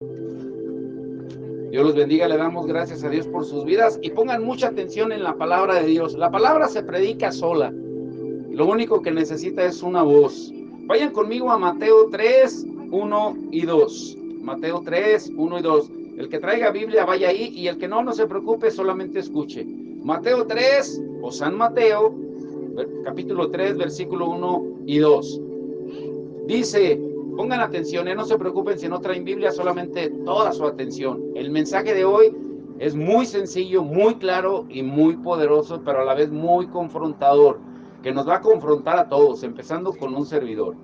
Dios los bendiga, le damos gracias a Dios por sus vidas y pongan mucha atención en la palabra de Dios. La palabra se predica sola. Lo único que necesita es una voz. Vayan conmigo a Mateo 3, 1 y 2. Mateo 3, 1 y 2. El que traiga Biblia vaya ahí y el que no se preocupe, solamente escuche. Mateo 3 o San Mateo, capítulo 3, versículo 1 y 2. Dice, pongan atención, no se preocupen si no traen Biblia, solamente toda su atención. El mensaje de hoy es muy sencillo, muy claro y muy poderoso, pero a la vez muy confrontador, que nos va a confrontar a todos, empezando con un servidor.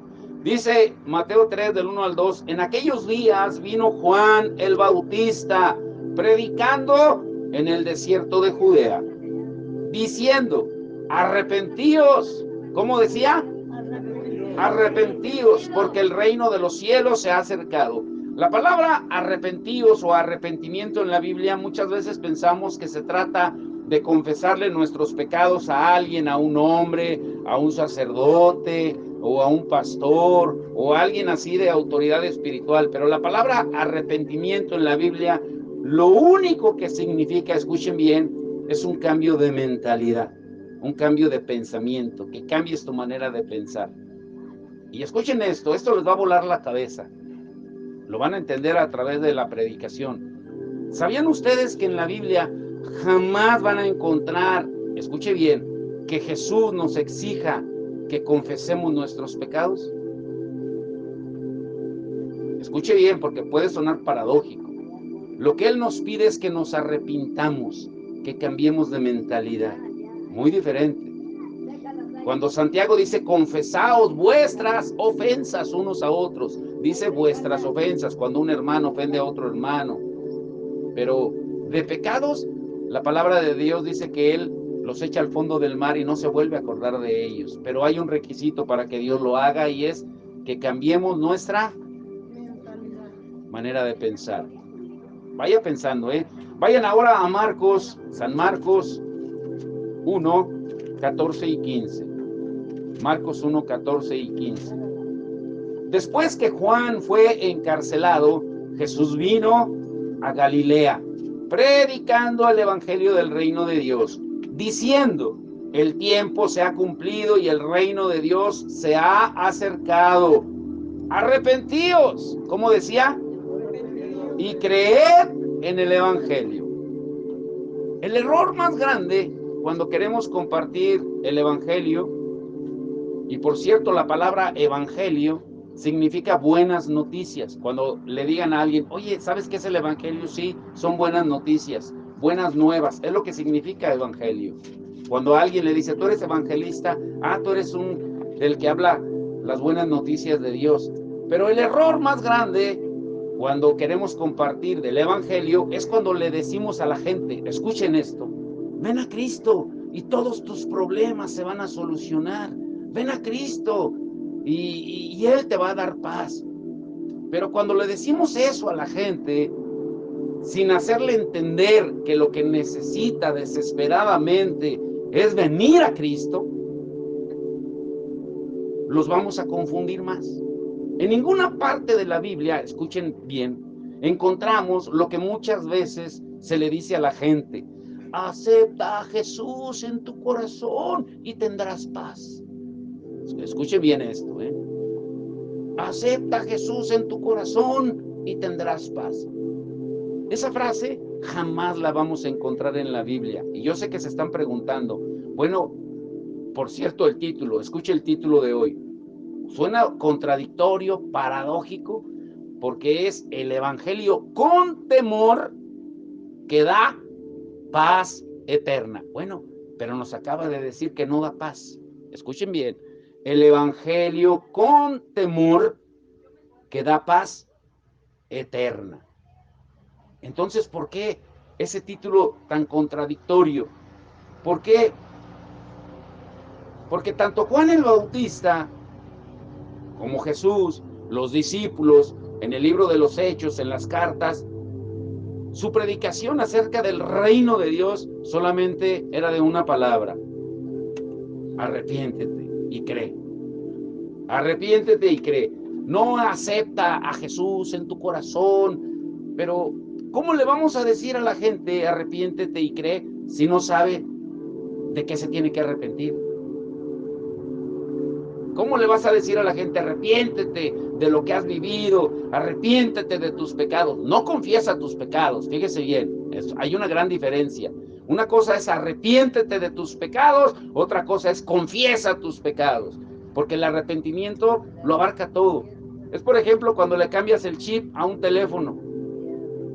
Dice Mateo 3, del 1 al 2, en aquellos días vino Juan el Bautista, predicando en el desierto de Judea, diciendo, arrepentíos, ¿cómo decía? Arrepentíos, porque el reino de los cielos se ha acercado. La palabra arrepentíos o arrepentimiento en la Biblia muchas veces pensamos que se trata de confesarle nuestros pecados a alguien, a un hombre, a un sacerdote o a un pastor o a alguien así de autoridad espiritual. Pero la palabra arrepentimiento en la Biblia lo único que significa, escuchen bien, es un cambio de mentalidad, un cambio de pensamiento, que cambies tu manera de pensar. Y escuchen esto les va a volar la cabeza. Lo van a entender a través de la predicación. ¿Sabían ustedes que en la Biblia jamás van a encontrar, escuche bien, que Jesús nos exija que confesemos nuestros pecados? Escuche bien, porque puede sonar paradójico. Lo que Él nos pide es que nos arrepintamos, que cambiemos de mentalidad. Muy diferente. Cuando Santiago dice, confesaos vuestras ofensas unos a otros, dice vuestras ofensas, cuando un hermano ofende a otro hermano. Pero de pecados, la palabra de Dios dice que Él los echa al fondo del mar y no se vuelve a acordar de ellos. Pero hay un requisito para que Dios lo haga y es que cambiemos nuestra manera de pensar. Vaya pensando, Vayan ahora a Marcos, San Marcos 1, 14 y 15. Marcos 1, 14 y 15. Después que Juan fue encarcelado, Jesús vino a Galilea, predicando el evangelio del reino de Dios, diciendo, el tiempo se ha cumplido y el reino de Dios se ha acercado. Arrepentíos, como decía, y creed en el evangelio. El error más grande cuando queremos compartir el evangelio, y por cierto, la palabra evangelio significa buenas noticias. Cuando le digan a alguien, oye, ¿sabes qué es el evangelio? Sí, son buenas noticias, buenas nuevas, es lo que significa evangelio. Cuando alguien le dice, tú eres evangelista, tú eres del que habla las buenas noticias de Dios. Pero el error más grande cuando queremos compartir del evangelio es cuando le decimos a la gente, escuchen esto, ven a Cristo y todos tus problemas se van a solucionar. Ven a Cristo y Él te va a dar paz. Pero cuando le decimos eso a la gente, sin hacerle entender que lo que necesita desesperadamente es venir a Cristo, los vamos a confundir más. En ninguna parte de la Biblia, escuchen bien, encontramos lo que muchas veces se le dice a la gente, acepta a Jesús en tu corazón y tendrás paz. Escuche bien esto, Acepta a Jesús en tu corazón y tendrás paz. Esa frase jamás la vamos a encontrar en la Biblia. Y yo sé que se están preguntando, bueno, por cierto, el título, escuche el título de hoy. Suena contradictorio, paradójico, porque es el evangelio con temor que da paz eterna. Bueno, pero nos acaba de decir que no da paz. Escuchen bien, el evangelio con temor que da paz eterna. Entonces, ¿por qué ese título tan contradictorio? ¿Por qué? Porque tanto Juan el Bautista como Jesús, los discípulos, en el libro de los Hechos, en las cartas, su predicación acerca del reino de Dios solamente era de una palabra: arrepiéntete y cree. Arrepiéntete y cree. No acepta a Jesús en tu corazón, Pero, ¿cómo le vamos a decir a la gente arrepiéntete y cree si no sabe de qué se tiene que arrepentir? ¿Cómo le vas a decir a la gente arrepiéntete de lo que has vivido, arrepiéntete de tus pecados? No confiesa tus pecados, fíjese bien, hay una gran diferencia. Una cosa es arrepiéntete de tus pecados, otra cosa es confiesa tus pecados, porque el arrepentimiento lo abarca todo. Es, por ejemplo, cuando le cambias el chip a un teléfono.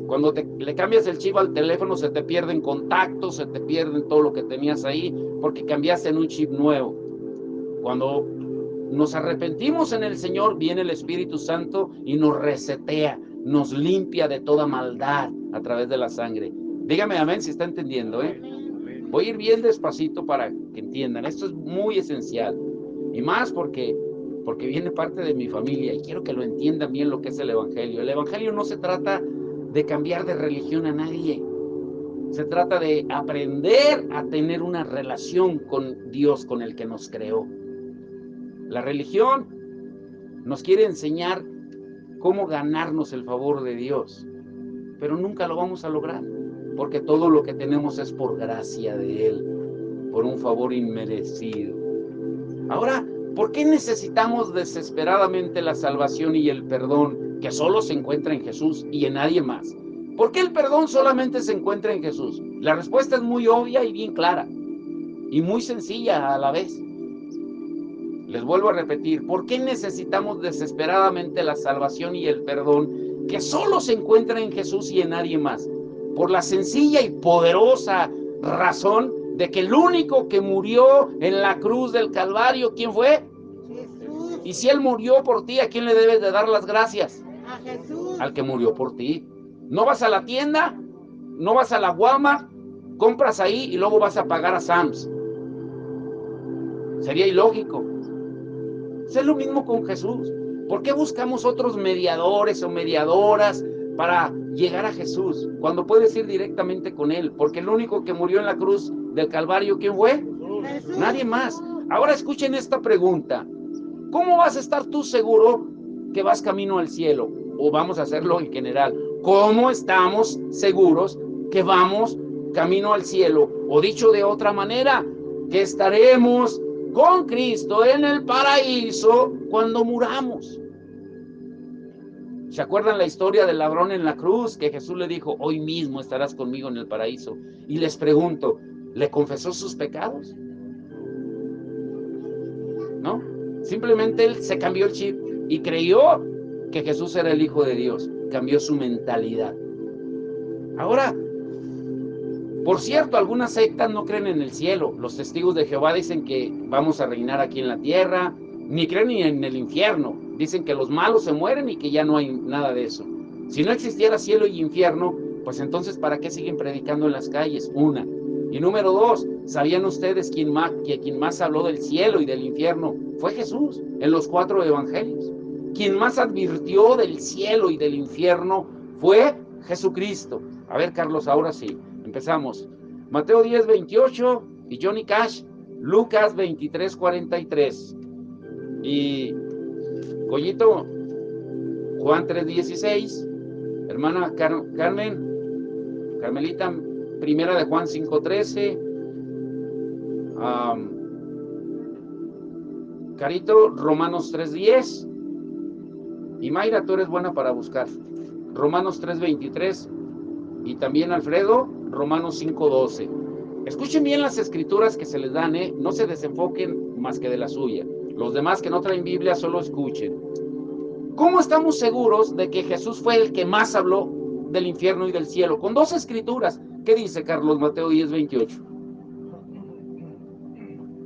Cuando le cambias el chip al teléfono, se te pierden contactos, se te pierden todo lo que tenías ahí, porque cambiaste en un chip nuevo. Cuando nos arrepentimos en el Señor, viene el Espíritu Santo y nos resetea, nos limpia de toda maldad a través de la sangre. Dígame amén si está entendiendo, ¿eh? Voy a ir bien despacito para que entiendan. Esto es muy esencial. Y más porque viene parte de mi familia y quiero que lo entiendan bien lo que es el Evangelio. El Evangelio no se trata de cambiar de religión a nadie. Se trata de aprender a tener una relación con Dios, con el que nos creó. La religión nos quiere enseñar cómo ganarnos el favor de Dios, pero nunca lo vamos a lograr, porque todo lo que tenemos es por gracia de Él, por un favor inmerecido. Ahora, ¿por qué necesitamos desesperadamente la salvación y el perdón que solo se encuentra en Jesús y en nadie más? ¿Por qué el perdón solamente se encuentra en Jesús? La respuesta es muy obvia y bien clara, y muy sencilla a la vez. Les vuelvo a repetir, ¿por qué necesitamos desesperadamente la salvación y el perdón que solo se encuentra en Jesús y en nadie más? Por la sencilla y poderosa razón de que el único que murió en la cruz del Calvario, ¿quién fue? Jesús. Y si Él murió por ti, ¿a quién le debes de dar las gracias? A Jesús. Al que murió por ti. No vas a la tienda, no vas a la Walmart, compras ahí y luego vas a pagar a Sam's. Sería ilógico. Es lo mismo con Jesús. ¿Por qué buscamos otros mediadores o mediadoras para llegar a Jesús cuando puedes ir directamente con Él? Porque el único que murió en la cruz del Calvario, ¿quién fue? Jesús. Nadie más. Ahora escuchen esta pregunta. ¿Cómo vas a estar tú seguro que vas camino al cielo? O vamos a hacerlo en general. ¿Cómo estamos seguros que vamos camino al cielo? O dicho de otra manera, que estaremos con Cristo en el paraíso cuando muramos. ¿Se acuerdan la historia del ladrón en la cruz? Que Jesús le dijo, hoy mismo estarás conmigo en el paraíso. Y les pregunto, ¿le confesó sus pecados? ¿No? Simplemente él se cambió el chip y creyó que Jesús era el Hijo de Dios. Cambió su mentalidad. Ahora, por cierto, algunas sectas no creen en el cielo. Los testigos de Jehová dicen que vamos a reinar aquí en la tierra, ni creen ni en el infierno. Dicen que los malos se mueren y que ya no hay nada de eso. Si no existiera cielo y infierno, pues entonces ¿para qué siguen predicando en las calles? Una. Y número dos, ¿sabían ustedes que quien más habló del cielo y del infierno fue Jesús en los 4 evangelios? Quien más advirtió del cielo y del infierno fue Jesucristo. A ver, Carlos, ahora sí. Empezamos. Mateo 10, 28 y Johnny Cash, Lucas 23, 43. Y Collito, Juan 3, 16. Hermana Carmelita, primera de Juan 5, 13. Carito, Romanos 3, 10. Y Mayra, tú eres buena para buscar. Romanos 3, 23. Y también Alfredo, Romanos 5:12. Escuchen bien las escrituras que se les dan, no se desenfoquen más que de la suya. Los demás que no traen Biblia solo escuchen. ¿Cómo estamos seguros de que Jesús fue el que más habló del infierno y del cielo? Con 2 escrituras. ¿Qué dice Carlos? Mateo 10:28.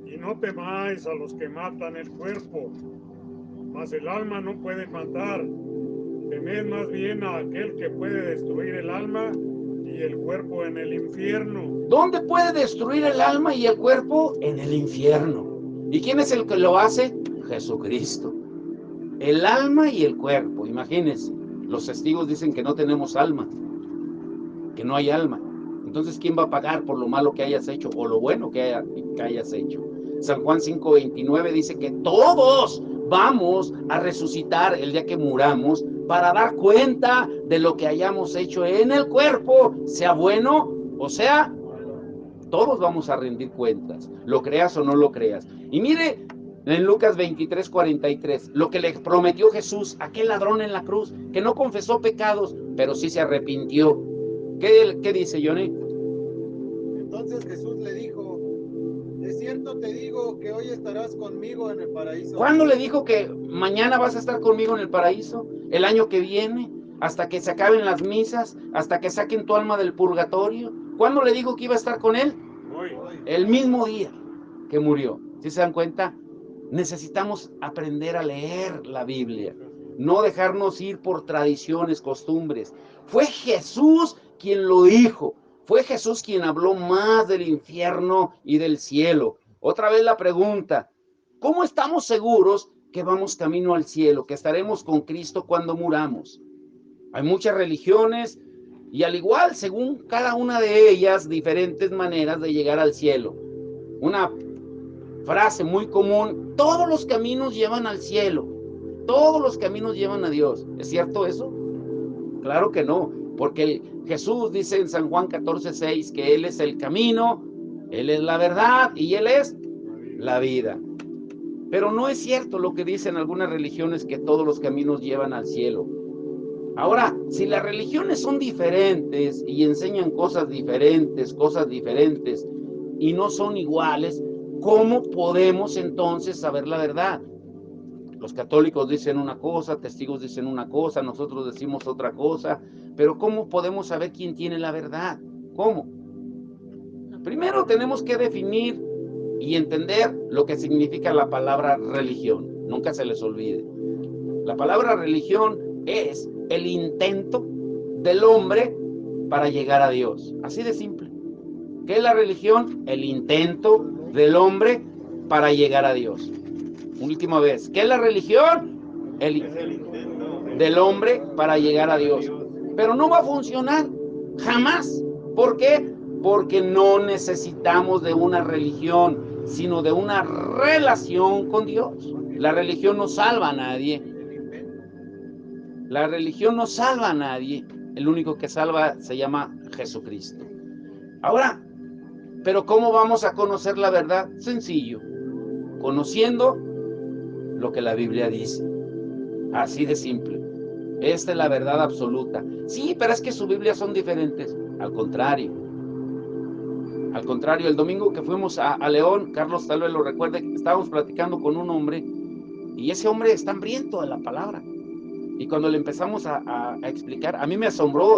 Y no temáis a los que matan el cuerpo, mas el alma no puede matar. Temed más bien a aquel que puede destruir el alma y el cuerpo en el infierno. ¿Dónde puede destruir el alma y el cuerpo? En el infierno. ¿Y quién es el que lo hace? Jesucristo. El alma y el cuerpo, imagínense. Los testigos dicen que no tenemos alma, que no hay alma. Entonces, ¿quién va a pagar por lo malo que hayas hecho o lo bueno que hayas hecho? San Juan 5:29 dice que todos vamos a resucitar el día que muramos para dar cuenta de lo que hayamos hecho en el cuerpo, sea bueno o sea, todos vamos a rendir cuentas, lo creas o no lo creas. Y mire, en Lucas 23:43, lo que le prometió Jesús a aquel ladrón en la cruz, que no confesó pecados, pero sí se arrepintió. ¿Qué dice, Johnny? Entonces Jesús le dijo: de cierto te digo que hoy estarás conmigo en el paraíso. ¿Cuándo le dijo que mañana vas a estar conmigo en el paraíso? ¿El año que viene? ¿Hasta que se acaben las misas? ¿Hasta que saquen tu alma del purgatorio? ¿Cuándo le dijo que iba a estar con él? Hoy. El mismo día que murió. ¿Sí se dan cuenta? Necesitamos aprender a leer la Biblia, no dejarnos ir por tradiciones, costumbres. Fue Jesús quien lo dijo. Fue Jesús quien habló más del infierno y del cielo. Otra vez la pregunta: ¿cómo estamos seguros que vamos camino al cielo, que estaremos con Cristo cuando muramos? Hay muchas religiones y al igual, según cada una de ellas, diferentes maneras de llegar al cielo. Una frase muy común: todos los caminos llevan al cielo, todos los caminos llevan a Dios. ¿Es cierto eso? Claro que no, porque Jesús dice en San Juan 14:6 que Él es el camino, Él es la verdad y Él es la vida. Pero no es cierto lo que dicen algunas religiones, que todos los caminos llevan al cielo. Ahora, si las religiones son diferentes y enseñan cosas diferentes y no son iguales, ¿cómo podemos entonces saber la verdad? Los católicos dicen una cosa, testigos dicen una cosa, nosotros decimos otra cosa, pero ¿cómo podemos saber quién tiene la verdad? ¿Cómo? Primero tenemos que definir y entender lo que significa la palabra religión. Nunca se les olvide. La palabra religión es el intento del hombre para llegar a Dios. Así de simple. ¿Qué es la religión? El intento del hombre para llegar a Dios. Última vez. ¿Qué es la religión? El del hombre para llegar a Dios. Pero no va a funcionar jamás. ¿Por qué? Porque no necesitamos de una religión, sino de una relación con Dios. La religión no salva a nadie. La religión no salva a nadie. El único que salva se llama Jesucristo. Ahora, ¿pero cómo vamos a conocer la verdad? Sencillo. Conociendo lo que la Biblia dice. Así de simple. Esta es la verdad absoluta. Sí, pero es que sus Biblias son diferentes. Al contrario. Al contrario, el domingo que fuimos a León, Carlos tal vez lo recuerde, estábamos platicando con un hombre y ese hombre está hambriento de la palabra. Y cuando le empezamos a explicar, a mí me asombró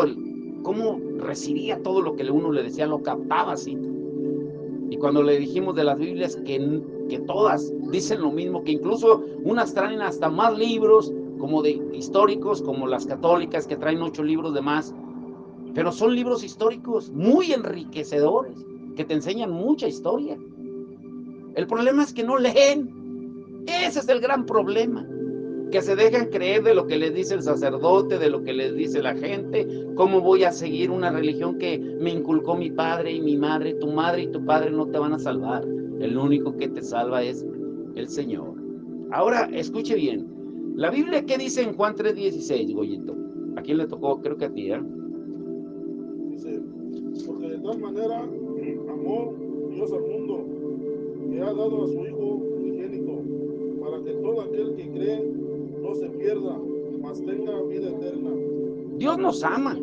cómo recibía todo lo que uno le decía, lo captaba así. Y cuando le dijimos de las Biblias que todas dicen lo mismo, que incluso unas traen hasta más libros, como de históricos, como las católicas que traen 8 libros de más, pero son libros históricos muy enriquecedores, que te enseñan mucha historia. El problema es que no leen. Ese es el gran problema. Que se dejan creer de lo que les dice el sacerdote, de lo que les dice la gente. ¿Cómo voy a seguir una religión que me inculcó mi padre y mi madre? Tu madre y tu padre no te van a salvar. El único que te salva es el Señor. Ahora, escuche bien. La Biblia, ¿qué dice en Juan 3:16, Goyito? ¿A quién le tocó? Creo que a ti, ¿eh? Dice: porque de tal manera amó Dios al mundo, que ha dado a su Hijo unigénito, para que todo aquel que cree no se pierda, mas tenga vida eterna. Dios nos ama.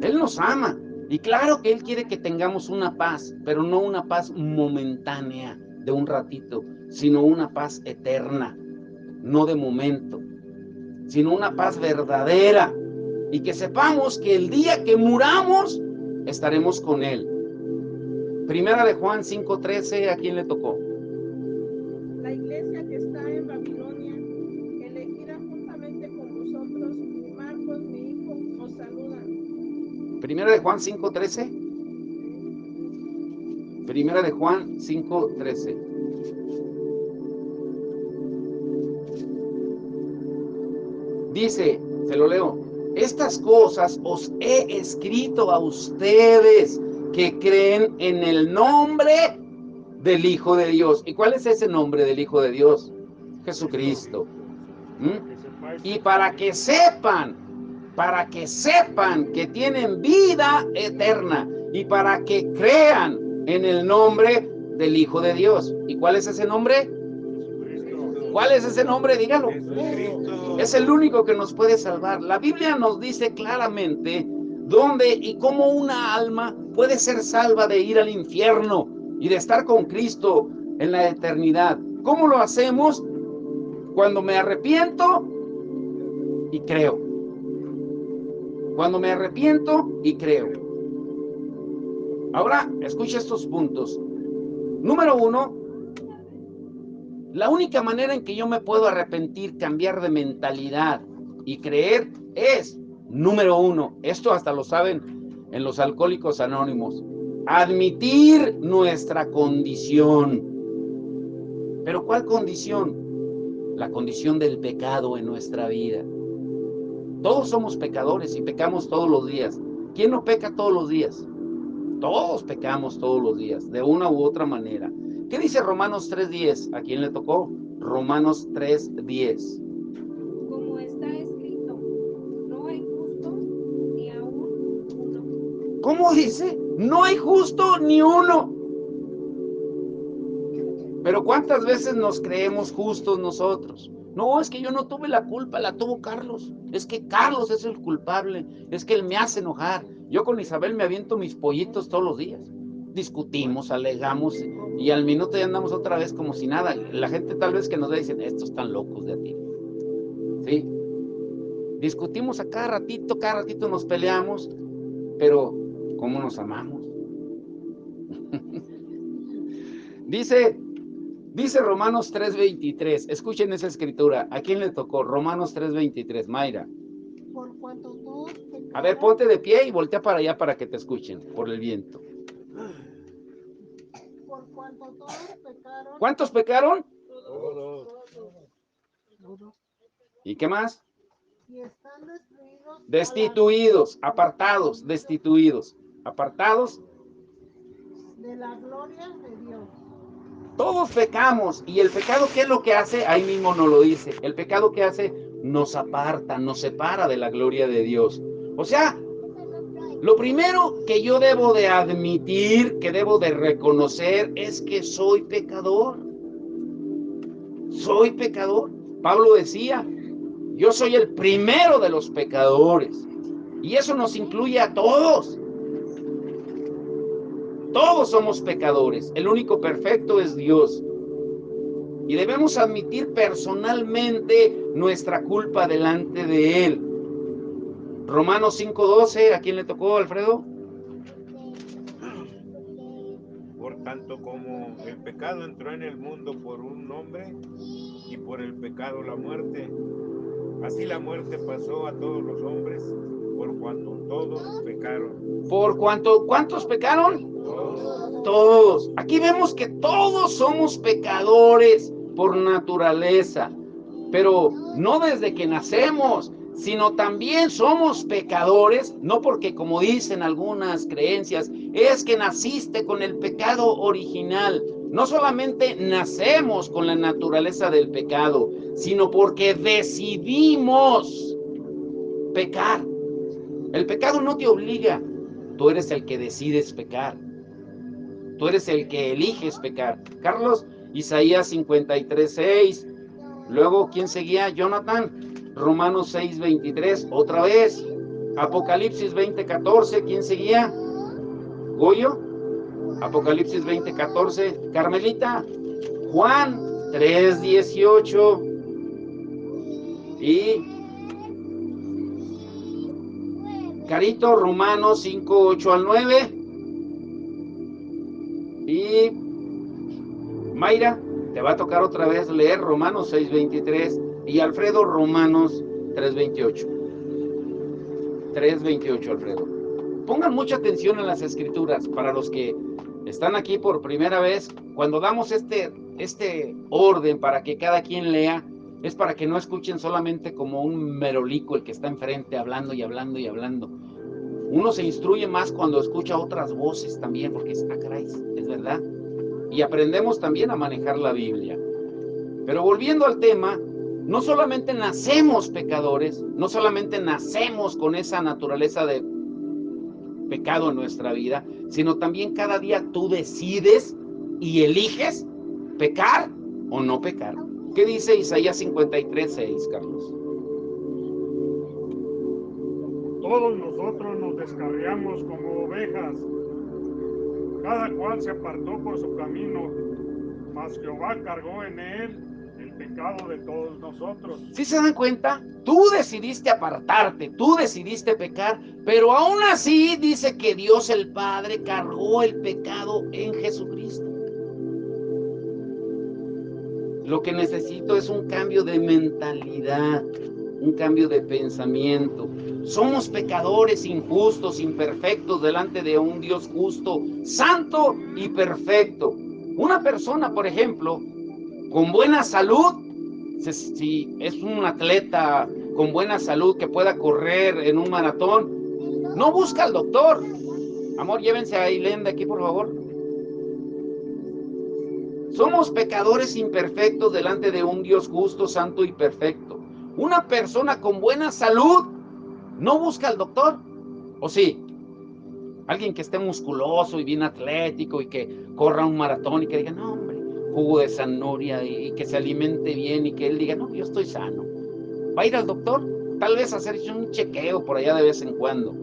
Él nos ama. Y claro que Él quiere que tengamos una paz, pero no una paz momentánea de un ratito, sino una paz eterna, no de momento, sino una paz verdadera. Y que sepamos que el día que muramos, estaremos con Él. Primera de Juan 5:13, ¿a quién le tocó? La iglesia que está en Babilonia, elegida juntamente con vosotros, y Marcos, mi hijo, os saludan. Primera de Juan 5:13. Primera de Juan 5:13. Dice, se lo leo: estas cosas os he escrito a ustedes que creen en el nombre del Hijo de Dios. ¿Y cuál es ese nombre del Hijo de Dios? Jesucristo. y para que sepan que tienen vida eterna y para que crean en el nombre del Hijo de Dios. ¿Y cuál es ese nombre? ¿Cuál es ese nombre? Dígalo. Es el único que nos puede salvar. La Biblia nos dice claramente dónde y cómo una alma puede ser salva de ir al infierno y de estar con Cristo en la eternidad. ¿Cómo lo hacemos? Cuando me arrepiento y creo. Cuando me arrepiento y creo. Ahora, escucha estos puntos. Número 1, la única manera en que yo me puedo arrepentir, cambiar de mentalidad y creer es, número 1, esto hasta lo saben en los Alcohólicos Anónimos, admitir nuestra condición. ¿Pero cuál condición? La condición del pecado en nuestra vida. Todos somos pecadores y pecamos todos los días. ¿Quién no peca todos los días? Todos pecamos todos los días, de una u otra manera. ¿Qué dice Romanos 3:10? ¿A quién le tocó? Romanos 3:10. Como está escrito, no hay justo ni aún uno. ¿Cómo dice? No hay justo ni uno. Pero ¿cuántas veces nos creemos justos nosotros? No, es que yo no tuve la culpa, la tuvo Carlos. Es que Carlos es el culpable. Es que él me hace enojar. Yo con Isabel me aviento mis pollitos todos los días. Discutimos, alegamos y al minuto ya andamos otra vez como si nada. La gente tal vez que nos ve dicen, estos están locos de a ti. ¿Sí? Discutimos a cada ratito nos peleamos, pero ¿cómo nos amamos? Dice Romanos 3:23, escuchen esa escritura. ¿A quién le tocó? Romanos 3:23, Mayra. Por cuanto todos pecaron. A ver, ponte de pie y voltea para allá para que te escuchen por el viento. Por cuanto todos pecaron. ¿Cuántos pecaron? Todos. ¿Y qué más? Y están destruidos. Destituidos, apartados, destituidos, apartados. De la gloria de Dios. Todos pecamos y el pecado, ¿qué es lo que hace? Ahí mismo nos lo dice. El pecado que hace nos aparta, nos separa de la gloria de Dios. O sea, lo primero que yo debo de admitir, que debo de reconocer es que soy pecador. Soy pecador. Pablo decía, yo soy el primero de los pecadores. Y eso nos incluye a todos. Todos somos pecadores. El único perfecto es Dios. Y debemos admitir personalmente nuestra culpa delante de Él. Romanos 5:12, ¿a quién le tocó, Alfredo? Por tanto, como el pecado entró en el mundo por un hombre y por el pecado la muerte, así la muerte pasó a todos los hombres por cuanto todos pecaron. ¿Por cuánto? ¿Cuántos pecaron? Todos. Todos. Aquí vemos que todos somos pecadores por naturaleza, pero no desde que nacemos, sino también somos pecadores, no porque como dicen algunas creencias, es que naciste con el pecado original. No solamente nacemos con la naturaleza del pecado, sino porque decidimos pecar. El pecado no te obliga, tú eres el que decides pecar. Tú eres el que eliges pecar. Carlos, Isaías 53:6. Luego, ¿quién seguía? Jonathan. Romanos 6:23. Otra vez. Apocalipsis 20:14. ¿Quién seguía? Goyo. Apocalipsis 20:14. Carmelita. Juan 3:18. Y Carito, Romanos 5:8 al 9. Y Mayra, te va a tocar otra vez leer Romanos 6:23 y Alfredo Romanos 3:28. 3:28, Alfredo. Pongan mucha atención en las escrituras para los que están aquí por primera vez. Cuando damos este orden para que cada quien lea, es para que no escuchen solamente como un merolico el que está enfrente hablando y hablando y hablando. Uno se instruye más cuando escucha otras voces también, porque caray, es verdad. Y aprendemos también a manejar la Biblia. Pero volviendo al tema, no solamente nacemos pecadores, no solamente nacemos con esa naturaleza de pecado en nuestra vida, sino también cada día tú decides y eliges pecar o no pecar. ¿Qué dice Isaías 53:6, Carlos? Todos nosotros nos descarriamos como ovejas, cada cual se apartó por su camino, mas Jehová cargó en él el pecado de todos nosotros. ¿Sí se dan cuenta? Tú decidiste apartarte, tú decidiste pecar, pero aún así dice que Dios el Padre cargó el pecado en Jesucristo. Lo que necesito es un cambio de mentalidad, un cambio de pensamiento. Somos pecadores injustos, imperfectos delante de un Dios justo, santo y perfecto. Una persona, por ejemplo, con buena salud, si es un atleta con buena salud que pueda correr en un maratón, no busca al doctor. Amor, llévense a Ailén de aquí, por favor. Somos pecadores imperfectos delante de un Dios justo, santo y perfecto. Una persona con buena salud no busca al doctor. ¿O sí? Alguien que esté musculoso y bien atlético y que corra un maratón y que diga, no, hombre, jugo de zanahoria y que se alimente bien y que él diga, no, yo estoy sano. ¿Va a ir al doctor? Tal vez hacerse un chequeo por allá de vez en cuando.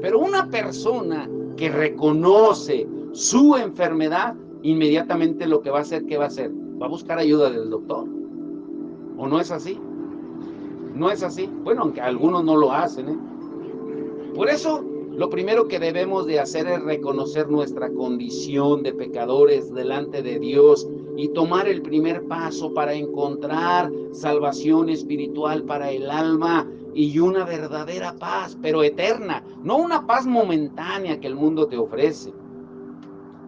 Pero una persona que reconoce su enfermedad, inmediatamente lo que va a hacer, ¿qué va a hacer? Va a buscar ayuda del doctor. ¿O no es así? ¿No es así? Bueno, aunque algunos no lo hacen, ¿eh? Por eso, lo primero que debemos de hacer es reconocer nuestra condición de pecadores delante de Dios y tomar el primer paso para encontrar salvación espiritual para el alma y una verdadera paz, pero eterna, no una paz momentánea que el mundo te ofrece.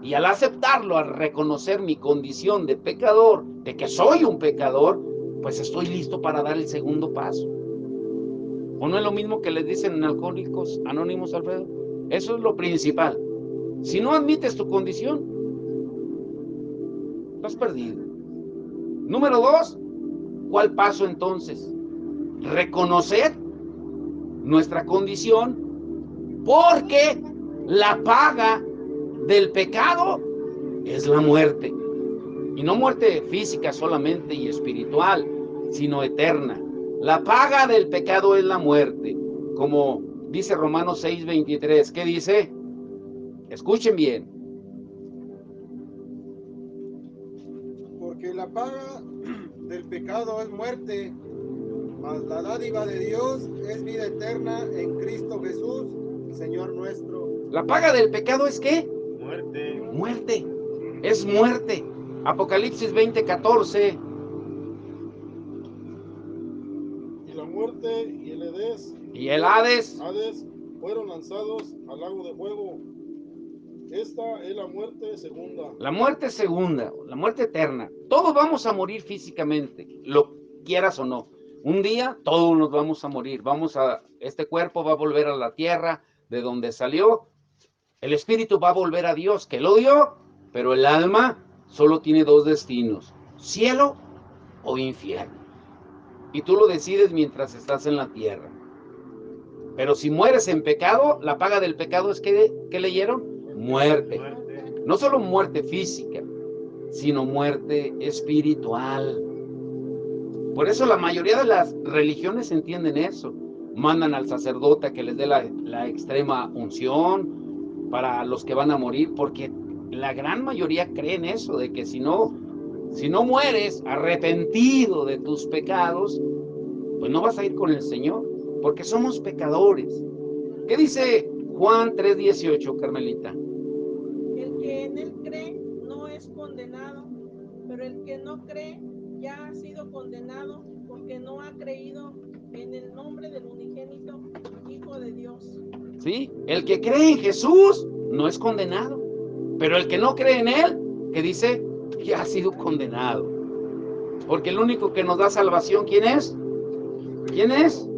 Y al aceptarlo, al reconocer mi condición de pecador, de que soy un pecador, pues estoy listo para dar el segundo paso. ¿O no es lo mismo que les dicen en Alcohólicos Anónimos, Alfredo? Eso es lo principal. Si no admites tu condición, estás perdido. Número 2, ¿cuál paso entonces? Reconocer nuestra condición, porque la paga del pecado es la muerte. Y no muerte física solamente y espiritual, sino eterna. La paga del pecado es la muerte, como dice Romanos 6:23. ¿Qué dice? Escuchen bien. Porque la paga del pecado es muerte, mas la dádiva de Dios es vida eterna en Cristo Jesús, Señor nuestro. ¿La paga del pecado es qué? Muerte. Muerte. Es muerte. Apocalipsis 20:14. Y la muerte y el Hades, Y el Hades fueron lanzados al lago de fuego. Esta es la muerte segunda. La muerte segunda, la muerte eterna. Todos vamos a morir físicamente, lo quieras o no. Un día todos nos vamos a morir. Este cuerpo va a volver a la tierra de donde salió. El espíritu va a volver a Dios, que lo dio, pero el alma solo tiene dos destinos: cielo o infierno. Y tú lo decides mientras estás en la tierra. Pero si mueres en pecado, la paga del pecado es ¿qué leyeron? Muerte. No solo muerte física, sino muerte espiritual. Por eso la mayoría de las religiones entienden eso. Mandan al sacerdote a que les dé la extrema unción para los que van a morir, porque la gran mayoría creen eso, de que si no mueres arrepentido de tus pecados, pues no vas a ir con el Señor, porque somos pecadores. ¿Qué dice Juan 3:18, Carmelita? El que en él cree no es condenado, pero el que no cree ya ha sido condenado porque no ha creído en el nombre del unigénito Hijo de Dios. Sí, el que cree en Jesús no es condenado, pero el que no cree en él, ¿qué dice? Ya ha sido condenado. Porque el único que nos da salvación, ¿quién es? ¿Quién es?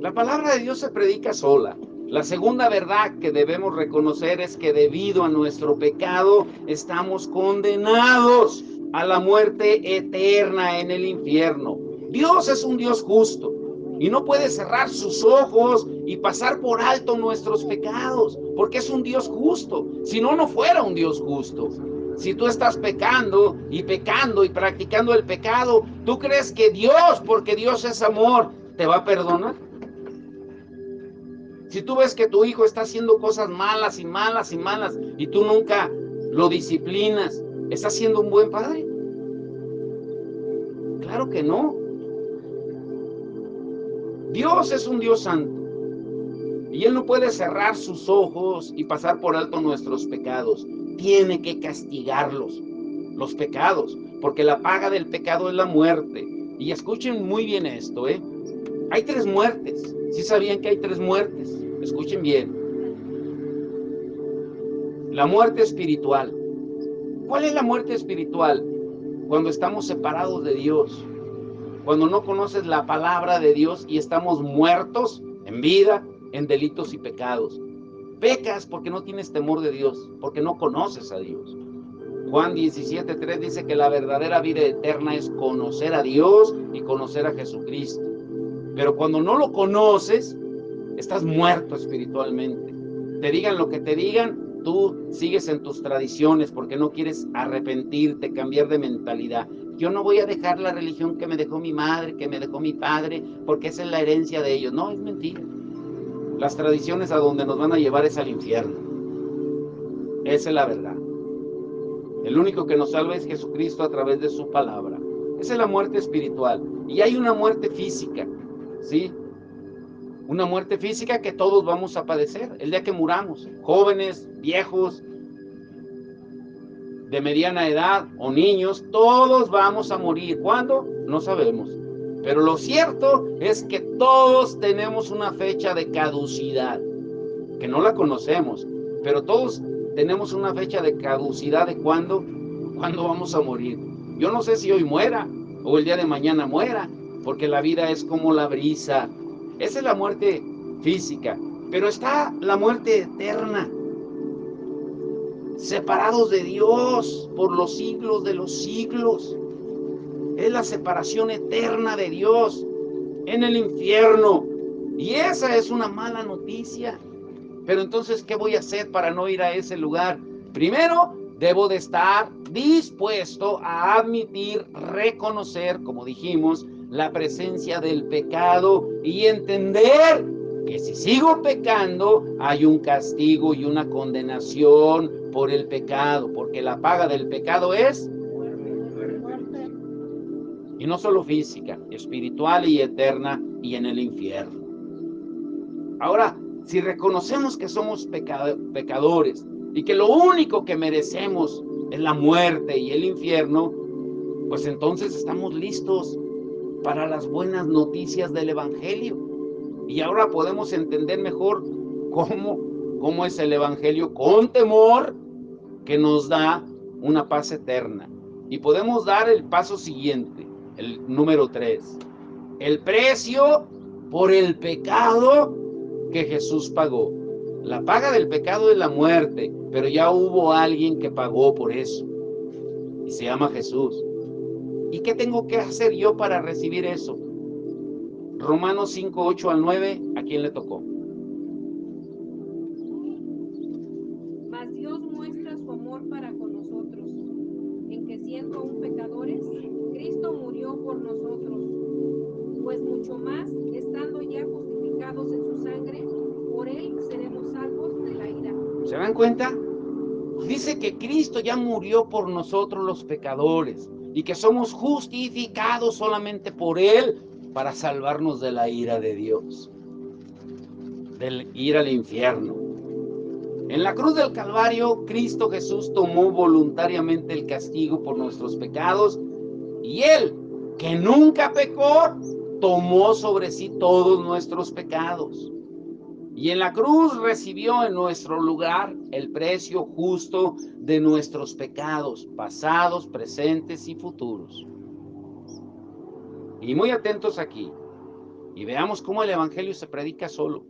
La palabra de Dios se predica sola. La segunda verdad que debemos reconocer es que debido a nuestro pecado estamos condenados a la muerte eterna en el infierno. Dios es un Dios justo y no puede cerrar sus ojos y pasar por alto nuestros pecados, porque es un Dios justo. Si no, no fuera un Dios justo. Si tú estás pecando y practicando el pecado, ¿tú crees que Dios, porque Dios es amor, te va a perdonar? Si tú ves que tu hijo está haciendo cosas malas y malas y malas y tú nunca lo disciplinas, ¿estás siendo un buen padre? Claro que no. Dios es un Dios santo y Él no puede cerrar sus ojos y pasar por alto nuestros pecados. Tiene que castigarlos, los pecados, porque la paga del pecado es la muerte. Y escuchen muy bien esto, ¿eh? Hay 3 muertes. ¿Sí sabían que hay 3 muertes? Escuchen bien. La muerte espiritual. ¿Cuál es la muerte espiritual? Cuando estamos separados de Dios. Cuando no conoces la palabra de Dios y estamos muertos en vida, en delitos y pecados. Pecas porque no tienes temor de Dios, porque no conoces a Dios. Juan 17:3 dice que la verdadera vida eterna es conocer a Dios y conocer a Jesucristo. Pero cuando no lo conoces, estás muerto espiritualmente. Te digan lo que te digan, tú sigues en tus tradiciones porque no quieres arrepentirte, cambiar de mentalidad. Yo no voy a dejar la religión que me dejó mi madre, que me dejó mi padre, porque esa es la herencia de ellos. No, es mentira. Las tradiciones a donde nos van a llevar es al infierno. Esa es la verdad. El único que nos salva es Jesucristo a través de su palabra. Esa es la muerte espiritual. Y hay una muerte física, ¿sí? Una muerte física que todos vamos a padecer el día que muramos. Jóvenes, viejos, de mediana edad o niños, todos vamos a morir. ¿Cuándo? No sabemos. Pero lo cierto es que todos tenemos una fecha de caducidad, que no la conocemos, pero todos tenemos una fecha de caducidad de cuándo vamos a morir. Yo no sé si hoy muera o el día de mañana muera, porque la vida es como la brisa. Esa es la muerte física, pero está la muerte eterna. Separados de Dios por los siglos de los siglos. Es la separación eterna de Dios en el infierno. Y esa es una mala noticia. Pero entonces, ¿qué voy a hacer para no ir a ese lugar? Primero, debo de estar dispuesto a admitir, reconocer, como dijimos, la presencia del pecado y entender que si sigo pecando, hay un castigo y una condenación por el pecado, porque la paga del pecado es muerte. y no solo física, espiritual y eterna y en el infierno. Ahora, si reconocemos que somos pecadores y que lo único que merecemos es la muerte y el infierno, pues entonces estamos listos para las buenas noticias del Evangelio. Y ahora podemos entender mejor cómo es el Evangelio con temor que nos da una paz eterna. Y podemos dar el paso siguiente, el número 3. El precio por el pecado que Jesús pagó. La paga del pecado es la muerte, pero ya hubo alguien que pagó por eso. Y se llama Jesús. ¿Y qué tengo que hacer yo para recibir eso? Romanos 5, 8 al 9, ¿a quién le tocó? Mas Dios muestra su amor para con nosotros, en que siendo aún pecadores, Cristo murió por nosotros, pues mucho más, estando ya justificados en su sangre, por él seremos salvos de la ira. ¿Se dan cuenta? Dice que Cristo ya murió por nosotros los pecadores y que somos justificados solamente por él para salvarnos de la ira de Dios, del ir al infierno. En la cruz del Calvario, Cristo Jesús tomó voluntariamente el castigo por nuestros pecados y él, que nunca pecó, tomó sobre sí todos nuestros pecados. Y en la cruz recibió en nuestro lugar el precio justo de nuestros pecados, pasados, presentes y futuros. Y muy atentos aquí, y veamos cómo el Evangelio se predica solo.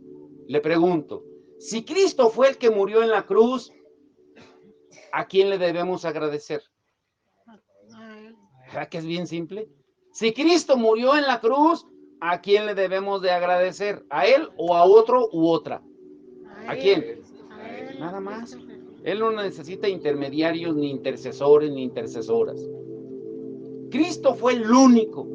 Le pregunto, si Cristo fue el que murió en la cruz, ¿a quién le debemos agradecer? ¿Verdad que es bien simple? Si Cristo murió en la cruz, ¿a quién le debemos de agradecer? ¿A Él o a otro u otra? ¿A quién? Nada más. Él no necesita intermediarios, ni intercesores, ni intercesoras. Cristo fue el único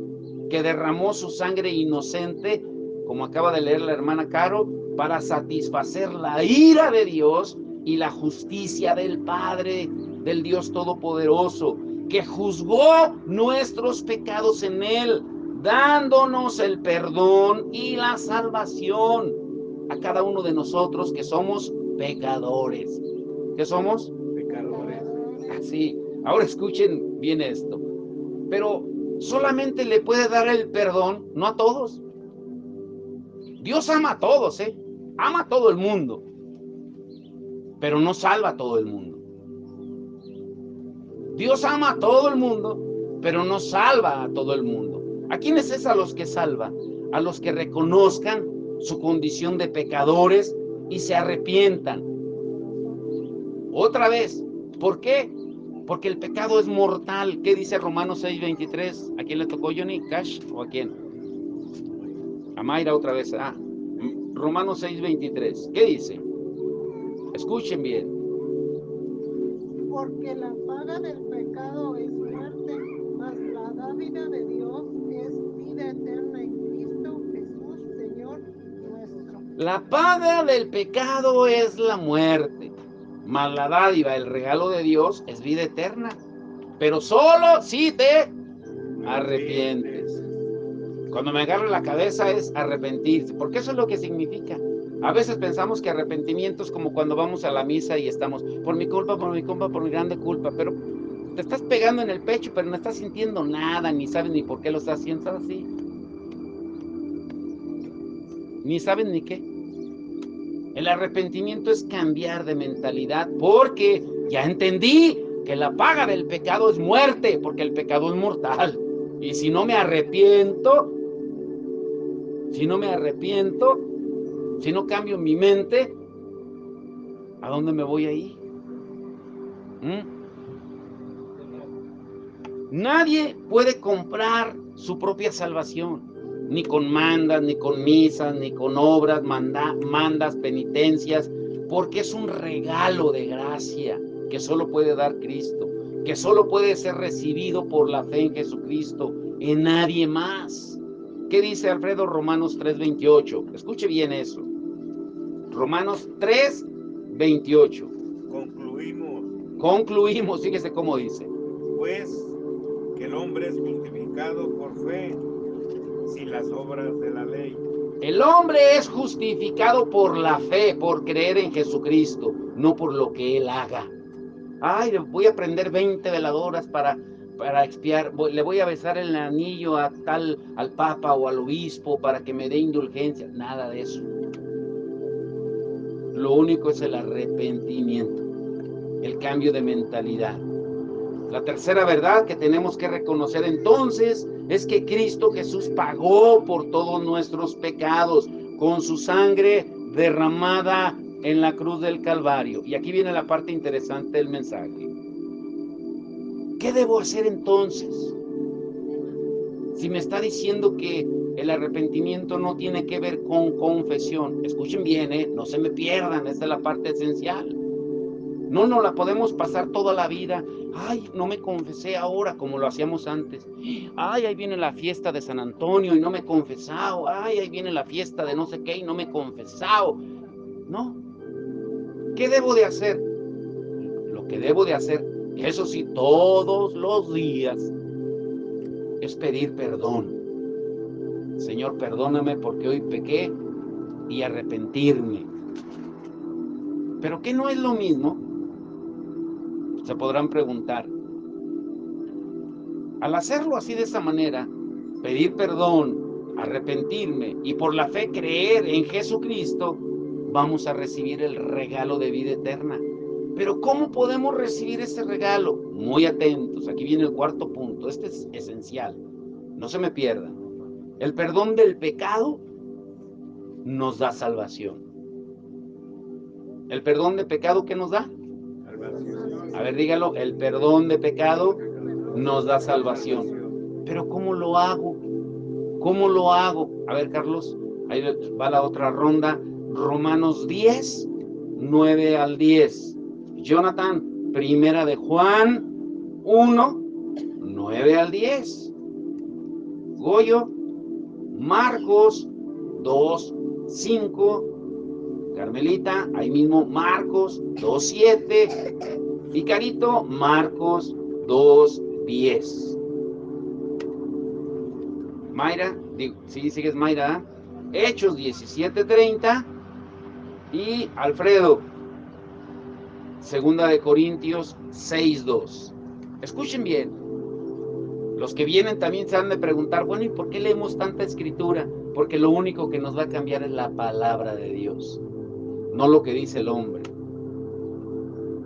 que derramó su sangre inocente, como acaba de leer la hermana Caro, para satisfacer la ira de Dios y la justicia del Padre, del Dios Todopoderoso, que juzgó nuestros pecados en Él, dándonos el perdón y la salvación a cada uno de nosotros que somos pecadores. ¿Qué somos? Pecadores. Así. Ahora escuchen bien esto. Pero solamente le puede dar el perdón, no a todos. Dios ama a todos, ama a todo el mundo, pero no salva a todo el mundo. Dios ama a todo el mundo, pero no salva a todo el mundo. ¿A quiénes es a los que salva? A los que reconozcan su condición de pecadores y se arrepientan. Otra vez, ¿por qué? Porque el pecado es mortal. ¿Qué dice Romanos 6:23? ¿A quién le tocó, Johnny? ¿Cash o a quién? A Mayra otra vez. Romanos 6:23. ¿Qué dice? Escuchen bien. Porque la paga del pecado es muerte, mas la dádiva de Dios es vida eterna en Cristo Jesús, Señor nuestro. La paga del pecado es la muerte, mas la dádiva, el regalo de Dios, es vida eterna. Pero solo si te arrepientes. Cuando me agarra la cabeza es arrepentirse, porque eso es lo que significa. A veces pensamos que arrepentimiento es como cuando vamos a la misa y estamos, por mi culpa, por mi grande culpa, pero te estás pegando en el pecho, pero no estás sintiendo nada, ni sabes ni por qué lo estás haciendo así. Ni sabes ni qué. El arrepentimiento es cambiar de mentalidad, porque ya entendí que la paga del pecado es muerte, porque el pecado es mortal. Y si no me arrepiento, si no cambio mi mente, ¿a dónde me voy a ir? Nadie puede comprar su propia salvación, ni con mandas, ni con misas, ni con obras, mandas, penitencias, porque es un regalo de gracia que solo puede dar Cristo, que solo puede ser recibido por la fe en Jesucristo, en nadie más. ¿Qué dice Alfredo? Romanos 3:28. Escuche bien eso. Romanos 3:28. Concluimos, fíjese cómo dice. Pues que el hombre es justificado por fe sin las obras de la ley. El hombre es justificado por la fe, por creer en Jesucristo, no por lo que él haga. Ay, voy a prender 20 veladoras para expiar, le voy a besar el anillo al Papa o al obispo para que me dé indulgencia. Nada de eso. Lo único es el arrepentimiento, el cambio de mentalidad. La tercera verdad que tenemos que reconocer entonces es que Cristo Jesús pagó por todos nuestros pecados con su sangre derramada en la cruz del Calvario. Y aquí viene la parte interesante del mensaje. ¿Qué debo hacer entonces? Si me está diciendo que el arrepentimiento no tiene que ver con confesión. Escuchen bien, no se me pierdan, esta es la parte esencial. No nos la podemos pasar toda la vida. Ay, no me confesé ahora como lo hacíamos antes. Ay, ahí viene la fiesta de San Antonio y no me he confesado. Ay, ahí viene la fiesta de no sé qué y no me he confesado. No. ¿Qué debo de hacer? Lo que debo de hacer, eso sí, todos los días, es pedir perdón. Señor, perdóname porque hoy pequé, y arrepentirme. ¿Pero qué no es lo mismo? Se podrán preguntar. Al hacerlo así de esa manera, pedir perdón, arrepentirme y por la fe creer en Jesucristo, vamos a recibir el regalo de vida eterna. Pero ¿cómo podemos recibir ese regalo? Muy atentos, aquí viene el cuarto punto, este es esencial, no se me pierdan. El perdón del pecado nos da salvación. ¿El perdón de pecado qué nos da? Salvación. A ver, dígalo, el perdón de pecado nos da salvación. Pero ¿cómo lo hago? ¿Cómo lo hago? A ver, Carlos, ahí va la otra ronda. Romanos 10, 9 al 10. Jonathan, primera de Juan 1, 9 al 10. Goyo, Marcos 2, 5. Carmelita, ahí mismo Marcos 2, 7. Y Carito, Marcos 2, 10. Mayra, sí, sigues Mayra. Hechos 17, 30. Y Alfredo, segunda de Corintios 6, 2. Escuchen bien. Los que vienen también se han de preguntar, bueno, ¿y por qué leemos tanta escritura? Porque lo único que nos va a cambiar es la palabra de Dios, no lo que dice el hombre.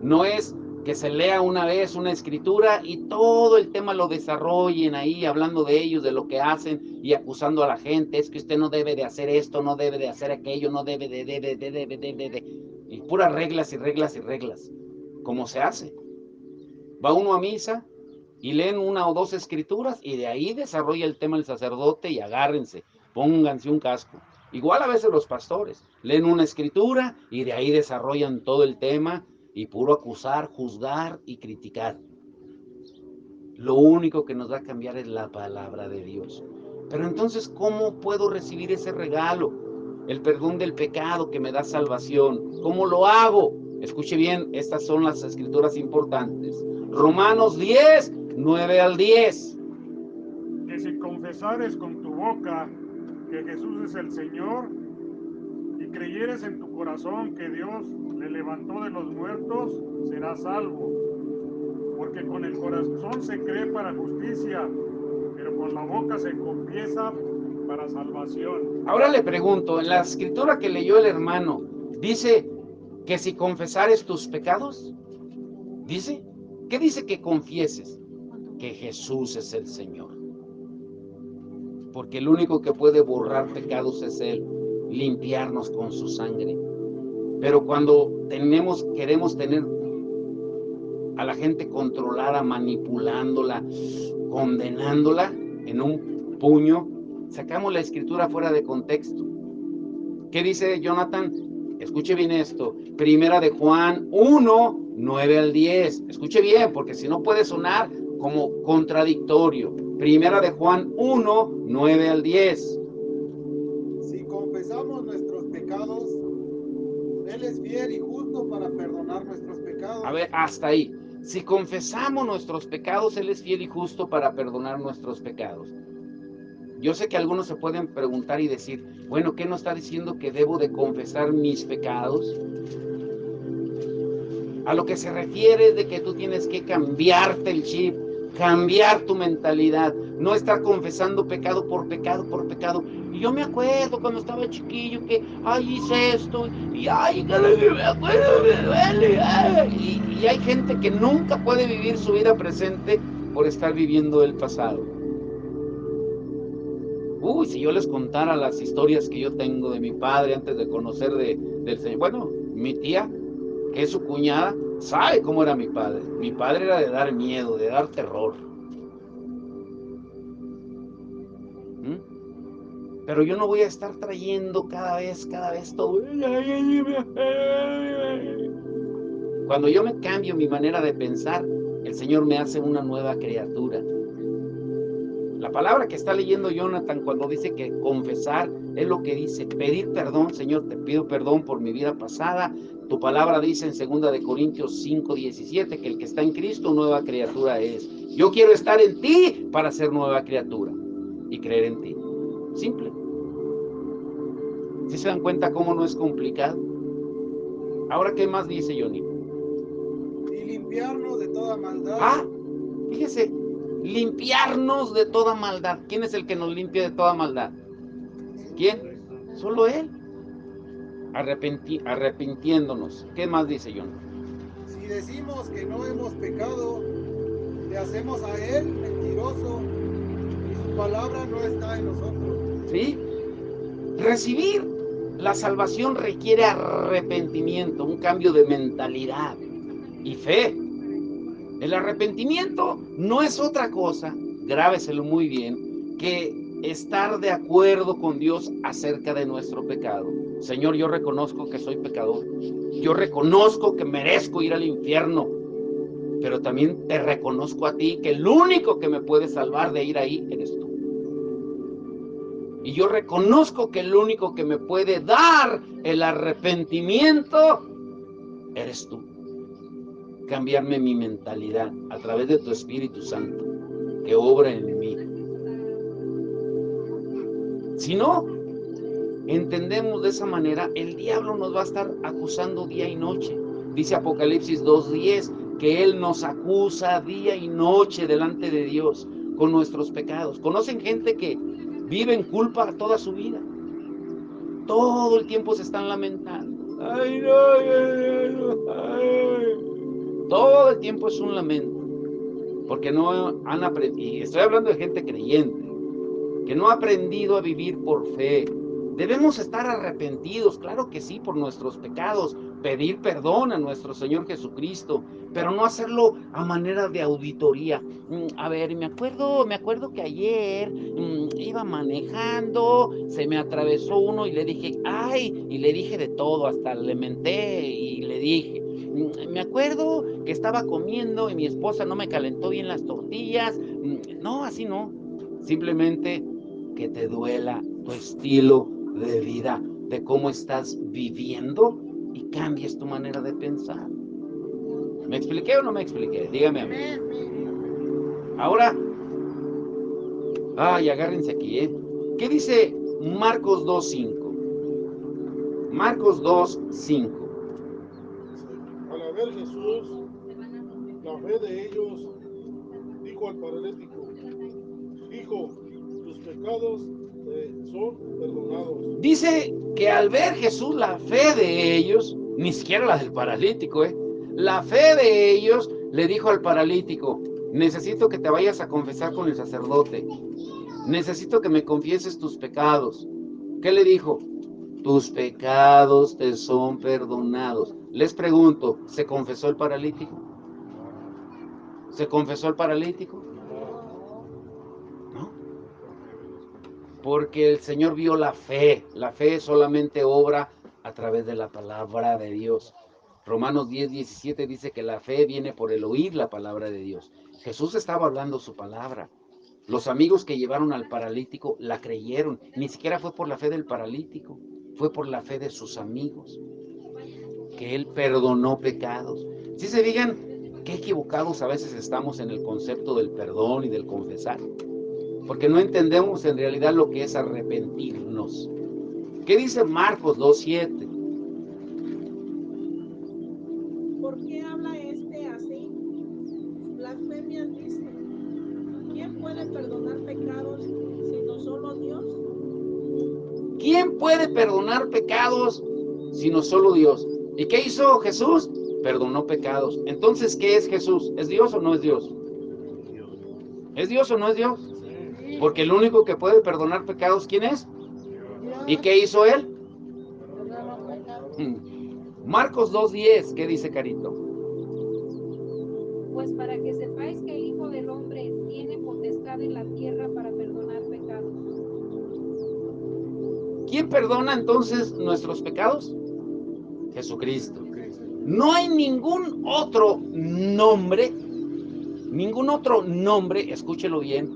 No es que se lea una vez una escritura y todo el tema lo desarrollen ahí, hablando de ellos, de lo que hacen y acusando a la gente. Es que usted no debe de hacer esto, no debe de hacer aquello, no debe de. Y puras reglas y reglas y reglas. ¿Cómo se hace? Va uno a misa y leen una o dos escrituras y de ahí desarrolla el tema el sacerdote y agárrense, pónganse un casco. Igual a veces los pastores leen una escritura y de ahí desarrollan todo el tema y puro acusar, juzgar y criticar. Lo único que nos va a cambiar es la palabra de Dios. Pero entonces, ¿cómo puedo recibir ese regalo? El perdón del pecado que me da salvación. ¿Cómo lo hago? Escuche bien, estas son las escrituras importantes. Romanos 10, 9 al 10. Que si confesares con tu boca que Jesús es el Señor y creyeres en tu corazón que Dios le levantó de los muertos, serás salvo. Porque con el corazón se cree para justicia, pero con la boca se confiesa para salvación. Ahora le pregunto, en la escritura que leyó el hermano, ¿dice que si confesares tus pecados? ¿Dice? ¿Qué dice que confieses? Que Jesús es el Señor. Porque el único que puede borrar pecados es Él, limpiarnos con su sangre. Pero cuando queremos tener a la gente controlada, manipulándola, condenándola en un puño, sacamos la escritura fuera de contexto. ¿Qué dice Jonathan? Escuche bien esto. Primera de Juan 1, 9 al 10. Escuche bien, porque si no puede sonar como contradictorio. Primera de Juan 1, 9 al 10. Si confesamos nuestros pecados, Él es fiel y justo para perdonar nuestros pecados. A ver, hasta ahí. Si confesamos nuestros pecados, Él es fiel y justo para perdonar nuestros pecados. Yo sé que algunos se pueden preguntar y decir, bueno, ¿qué no está diciendo que debo de confesar mis pecados? A lo que se refiere es de que tú tienes que cambiarte el chip, cambiar tu mentalidad, no estar confesando pecado por pecado por pecado. Y yo me acuerdo cuando estaba chiquillo que, ay, hice esto, y ay, me acuerdo, me duele. Y hay gente que nunca puede vivir su vida presente por estar viviendo el pasado. Uy, si yo les contara las historias que yo tengo de mi padre antes de conocer del Señor. Bueno, mi tía, que es su cuñada, sabe cómo era mi padre. Mi padre era de dar miedo, de dar terror. Pero yo no voy a estar trayendo cada vez todo. Cuando yo me cambio mi manera de pensar, el Señor me hace una nueva criatura. La palabra que está leyendo Jonathan cuando dice que confesar es lo que dice, pedir perdón. Señor, te pido perdón por mi vida pasada. Tu palabra dice en 2 de Corintios 5, 17 que el que está en Cristo nueva criatura es. Yo quiero estar en ti para ser nueva criatura y creer en ti. Simple. ¿Sí se dan cuenta cómo no es complicado? Ahora, ¿qué más dice Johnny? Y limpiarnos de toda maldad. Ah, fíjese. Limpiarnos de toda maldad. ¿Quién es el que nos limpia de toda maldad? ¿Quién? Solo Él. Arrepintiéndonos. ¿Qué más dice John? Si decimos que no hemos pecado, le hacemos a Él mentiroso y su palabra no está en nosotros. ¿Sí? Recibir la salvación requiere arrepentimiento, un cambio de mentalidad y fe. El arrepentimiento no es otra cosa grábeselo muy bien, que estar de acuerdo con Dios acerca de nuestro pecado. Señor, yo reconozco que soy pecador. Yo reconozco que merezco ir al infierno. Pero también te reconozco a ti que el único que me puede salvar de ir ahí eres tú. Y yo reconozco que el único que me puede dar el arrepentimiento eres tú. Cambiarme mi mentalidad a través de tu Espíritu Santo que obra en mí. Si no entendemos de esa manera, el diablo nos va a estar acusando día y noche. Dice Apocalipsis 2:10 que él nos acusa día y noche delante de Dios con nuestros pecados. ¿Conocen gente que vive en culpa toda su vida? Todo el tiempo se están lamentando. Ay, no, ay, no, ay. Todo el tiempo es un lamento. Porque no han aprendido, y estoy hablando de gente creyente, que no ha aprendido a vivir por fe. Debemos estar arrepentidos, claro que sí, por nuestros pecados, pedir perdón a nuestro Señor Jesucristo, pero no hacerlo a manera de auditoría. A ver, me acuerdo que ayer iba manejando, se me atravesó uno y le dije, ay, y le dije de todo, hasta le menté y le dije, me acuerdo que estaba comiendo y mi esposa no me calentó bien las tortillas. No, así no. Simplemente que te duela tu estilo de vida, de cómo estás viviendo y cambies tu manera de pensar. ¿Me expliqué o no me expliqué? Dígame a mí. Ahora, agárrense aquí, ¿eh? ¿Qué dice Marcos 2:5? Marcos 2:5. Al ver Jesús la fe de ellos, dijo al paralítico, hijo, tus pecados son perdonados. Dice que al ver Jesús la fe de ellos, ni siquiera la del paralítico, la fe de ellos, le dijo al paralítico, necesito que te vayas a confesar con el sacerdote, necesito que me confieses tus pecados. ¿Qué le dijo? Tus pecados te son perdonados. Les pregunto, ¿se confesó el paralítico? ¿Se confesó el paralítico? ¿No? Porque el Señor vio la fe. La fe solamente obra a través de la palabra de Dios. Romanos 10:17 dice que la fe viene por el oír la palabra de Dios. Jesús estaba hablando su palabra. Los amigos que llevaron al paralítico la creyeron. Ni siquiera fue por la fe del paralítico, fue por la fe de sus amigos, que Él perdonó pecados. Si se fijan, qué equivocados a veces estamos en el concepto del perdón y del confesar, porque no entendemos en realidad lo que es arrepentirnos. ¿Qué dice Marcos 2:7? ¿Por qué habla este así? Blasfemias dice. ¿Quién puede perdonar pecados sino solo Dios? ¿Quién puede perdonar pecados sino solo Dios? ¿Y qué hizo Jesús? Perdonó pecados. Entonces, ¿qué es Jesús? ¿Es Dios o no es Dios? ¿Es Dios o no es Dios? Porque el único que puede perdonar pecados, ¿quién es? ¿Y qué hizo Él? Marcos 2:10, ¿qué dice Carito? Pues para que sepáis que el Hijo del Hombre tiene potestad en la tierra para perdonar pecados. ¿Quién perdona entonces nuestros pecados? Jesucristo. No hay ningún otro nombre, escúchelo bien,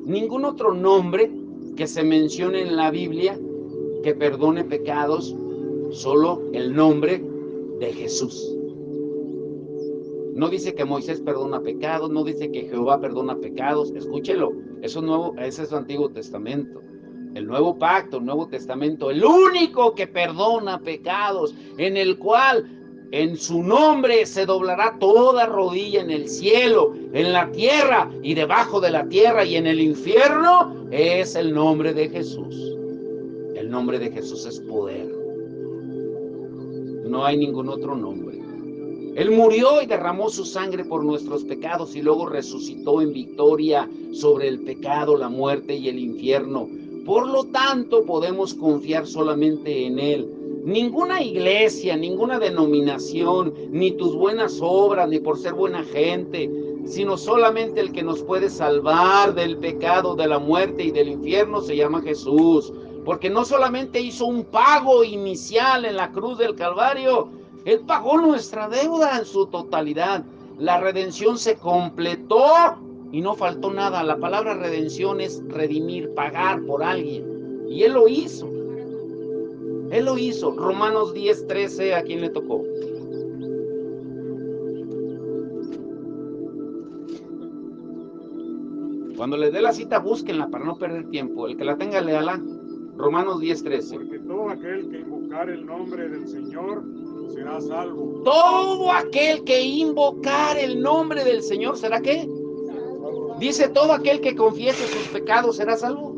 ningún otro nombre que se mencione en la Biblia que perdone pecados, solo el nombre de Jesús. No dice que Moisés perdona pecados, no dice que Jehová perdona pecados, escúchelo, eso es nuevo, ese es el Antiguo Testamento. El Nuevo Pacto, el Nuevo Testamento, el único que perdona pecados, en el cual en su nombre se doblará toda rodilla en el cielo, en la tierra y debajo de la tierra y en el infierno, es el nombre de Jesús. El nombre de Jesús es poder. No hay ningún otro nombre. Él murió y derramó su sangre por nuestros pecados y luego resucitó en victoria sobre el pecado, la muerte y el infierno. Por lo tanto, podemos confiar solamente en Él. Ninguna iglesia, ninguna denominación, ni tus buenas obras, ni por ser buena gente, sino solamente el que nos puede salvar del pecado, de la muerte y del infierno se llama Jesús. Porque no solamente hizo un pago inicial en la cruz del Calvario, Él pagó nuestra deuda en su totalidad. La redención se completó y no faltó nada. La palabra redención es redimir, pagar por alguien. Y Él lo hizo. Él lo hizo. Romanos 10:13, ¿a quién le tocó? Cuando les dé la cita, búsquenla para no perder tiempo. El que la tenga, léala. Romanos 10:13. Porque todo aquel que invocar el nombre del Señor será salvo. Todo aquel que invocar el nombre del Señor, ¿será qué? Dice, todo aquel que confiese sus pecados será salvo.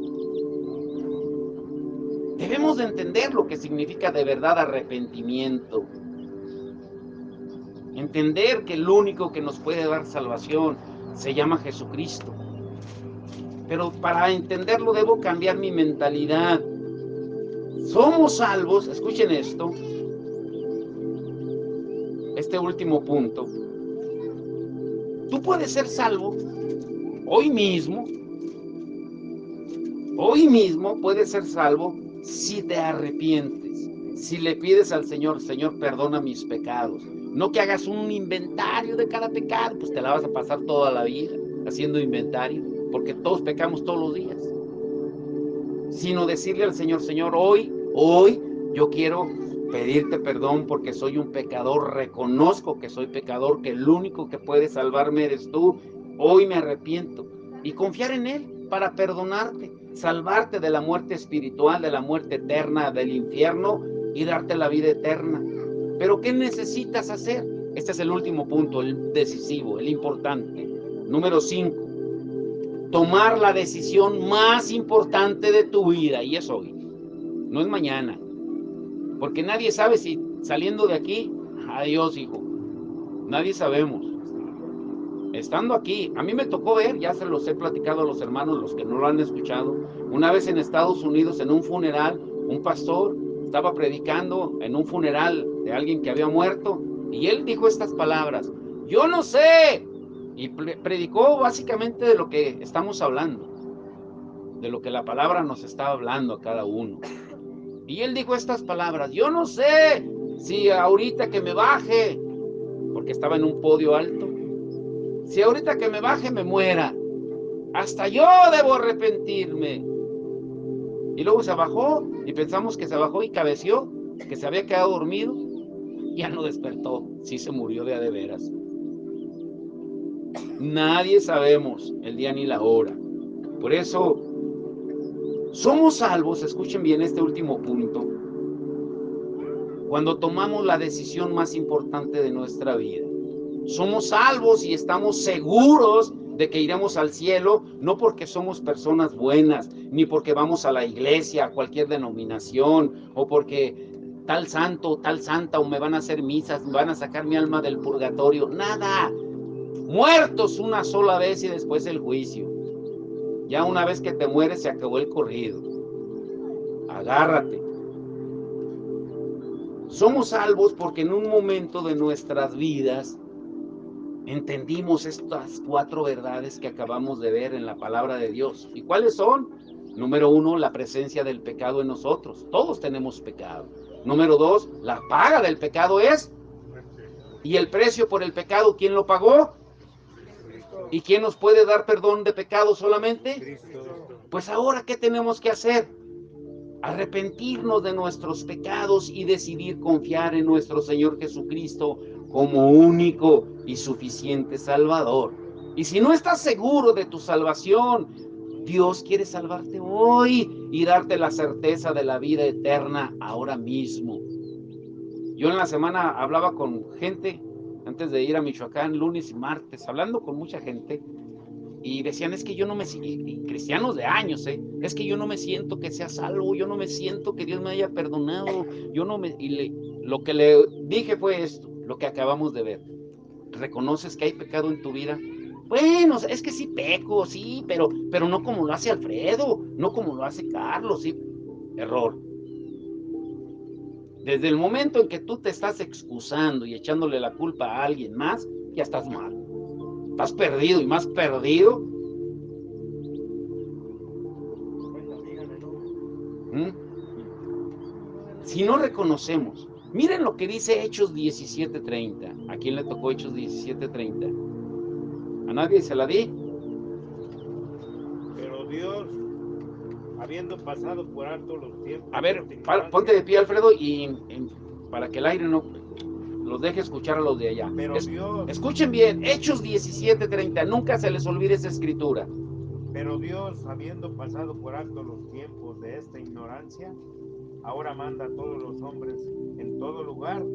Debemos de entender lo que significa de verdad arrepentimiento. Entender que el único que nos puede dar salvación se llama Jesucristo. Pero para entenderlo debo cambiar mi mentalidad. Somos salvos, escuchen esto, este último punto. Tú puedes ser salvo hoy mismo puedes ser salvo si te arrepientes, si le pides al Señor, Señor, perdona mis pecados. No que hagas un inventario de cada pecado, pues te la vas a pasar toda la vida haciendo inventario, porque todos pecamos todos los días. Sino decirle al Señor, Señor, hoy yo quiero pedirte perdón porque soy un pecador, reconozco que soy pecador, que el único que puede salvarme eres tú, hoy me arrepiento, y confiar en Él para perdonarte, salvarte de la muerte espiritual, de la muerte eterna, del infierno, y darte la vida eterna. Pero ¿qué necesitas hacer? Este es el último punto, el decisivo, el importante. Número 5. Tomar la decisión más importante de tu vida, y es hoy, no es mañana, porque nadie sabe si saliendo de aquí, adiós hijo, nadie sabemos. Estando aquí, a mí me tocó ver, ya se los he platicado a los hermanos, los que no lo han escuchado, una vez en Estados Unidos, en un funeral, un pastor estaba predicando en un funeral de alguien que había muerto, y él dijo estas palabras, yo no sé, y predicó básicamente de lo que estamos hablando, de lo que la palabra nos está hablando a cada uno. Y él dijo estas palabras, yo no sé si ahorita que me baje, porque estaba en un podio alto, si ahorita que me baje me muera, hasta yo debo arrepentirme. Y luego se bajó y pensamos que se bajó y cabeció, que se había quedado dormido, ya no despertó, sí se murió de a de veras. Nadie sabemos el día ni la hora. Por eso, somos salvos, escuchen bien este último punto, cuando tomamos la decisión más importante de nuestra vida. Somos salvos y estamos seguros de que iremos al cielo, no porque somos personas buenas, ni porque vamos a la iglesia, a cualquier denominación, o porque tal santo, tal santa, o me van a hacer misas, me van a sacar mi alma del purgatorio, nada. Muertos una sola vez y después el juicio. Ya una vez que te mueres se acabó el corrido. Agárrate. Somos salvos porque en un momento de nuestras vidas entendimos estas 4 verdades que acabamos de ver en la palabra de Dios. ¿Y cuáles son? Número 1, la presencia del pecado en nosotros. Todos tenemos pecado. Número 2, la paga del pecado es. ¿Y el precio por el pecado quién lo pagó? ¿Y quién nos puede dar perdón de pecado solamente? Pues ahora, ¿qué tenemos que hacer? Arrepentirnos de nuestros pecados y decidir confiar en nuestro Señor Jesucristo como único y suficiente Salvador. Y si no estás seguro de tu salvación, Dios quiere salvarte hoy y darte la certeza de la vida eterna ahora mismo. Yo en la semana hablaba con gente, antes de ir a Michoacán, lunes y martes, hablando con mucha gente, y decían, es que yo no me siento, y cristianos de años, es que yo no me siento que sea salvo, yo no me siento que Dios me haya perdonado, lo que le dije fue esto, lo que acabamos de ver. ¿Reconoces que hay pecado en tu vida? Bueno, es que sí peco, sí, pero no como lo hace Alfredo, no como lo hace Carlos, sí. Error. Desde el momento en que tú te estás excusando y echándole la culpa a alguien más, ya estás mal. Estás perdido y más perdido. Si no reconocemos, miren lo que dice Hechos 17:30. ¿A quién le tocó Hechos 17:30? ¿A nadie se la di? Pero Dios, habiendo pasado por alto los tiempos. A ver, ponte de pie, Alfredo, y para que el aire no los deje escuchar a los de allá. Pero Dios, escuchen bien, Hechos 17:30, nunca se les olvide esa escritura. Pero Dios, habiendo pasado por alto los tiempos de esta ignorancia, ahora manda a todos los hombres en todo lugar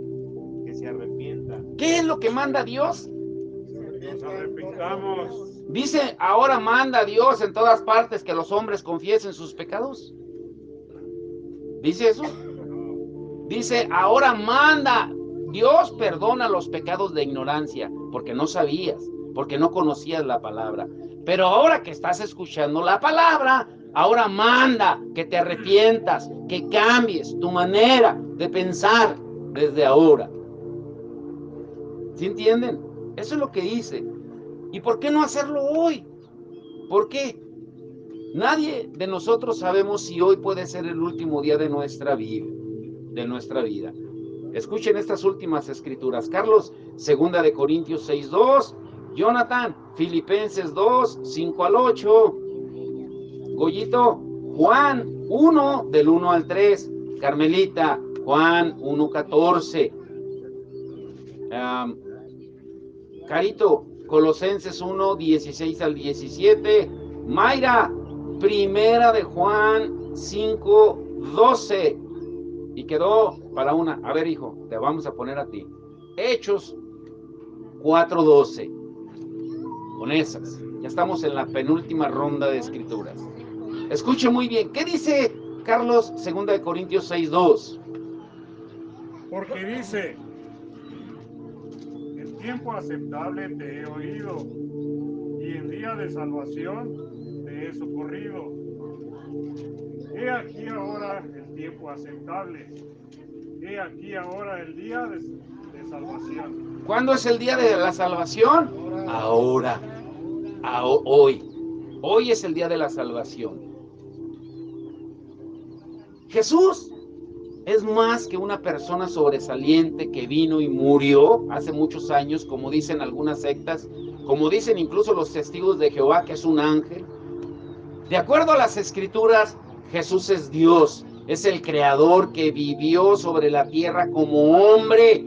que se arrepientan. ¿Qué es lo que manda Dios? Nos arrepintamos. Dice, ahora manda Dios en todas partes que los hombres confiesen sus pecados. ¿Dice eso? Dice, ahora manda Dios, perdona los pecados de ignorancia, porque no sabías, porque no conocías la palabra. Pero ahora que estás escuchando la palabra, ahora manda que te arrepientas, que cambies tu manera de pensar desde ahora. ¿Sí entienden? Eso es lo que dice. ¿Y por qué no hacerlo hoy? ¿Por qué? Nadie de nosotros sabemos si hoy puede ser el último día de nuestra vida. Escuchen estas últimas escrituras. Carlos, 2 de Corintios 6:2. Jonathan, Filipenses 2:5-8. Goyito, Juan 1, del 1 al 3. Carmelita, Juan 1:14. Carito, Colosenses 1:16-17. Mayra, 1 de Juan 5:12. Y quedó para una. A ver, hijo, te vamos a poner a ti. Hechos 4:12. Con esas. Ya estamos en la penúltima ronda de escrituras. Escuche muy bien. ¿Qué dice Carlos, 2 de Corintios 6:2? Porque dice, en tiempo aceptable te he oído, y en día de salvación te he socorrido. He aquí ahora el tiempo aceptable. He aquí ahora el día de salvación. ¿Cuándo es el día de la salvación? Ahora. Hoy. Hoy es el día de la salvación. Jesús es más que una persona sobresaliente que vino y murió hace muchos años, como dicen algunas sectas, como dicen incluso los testigos de Jehová, que es un ángel. De acuerdo a las escrituras, Jesús es Dios, es el creador que vivió sobre la tierra como hombre.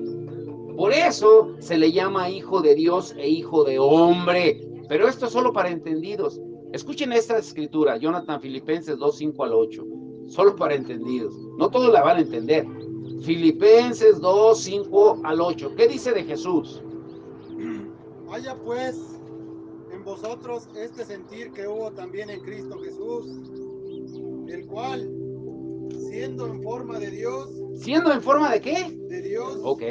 Por eso se le llama hijo de Dios e hijo de hombre. Pero esto es solo para entendidos. Escuchen esta escritura, Jonathan, Filipenses 2:5-8. Solo para entendidos. No todos la van a entender. Filipenses 2:5-8. ¿Qué dice de Jesús? Haya pues en vosotros este sentir que hubo también en Cristo Jesús, el cual, siendo en forma de Dios. ¿Siendo en forma de qué? De Dios. Ok.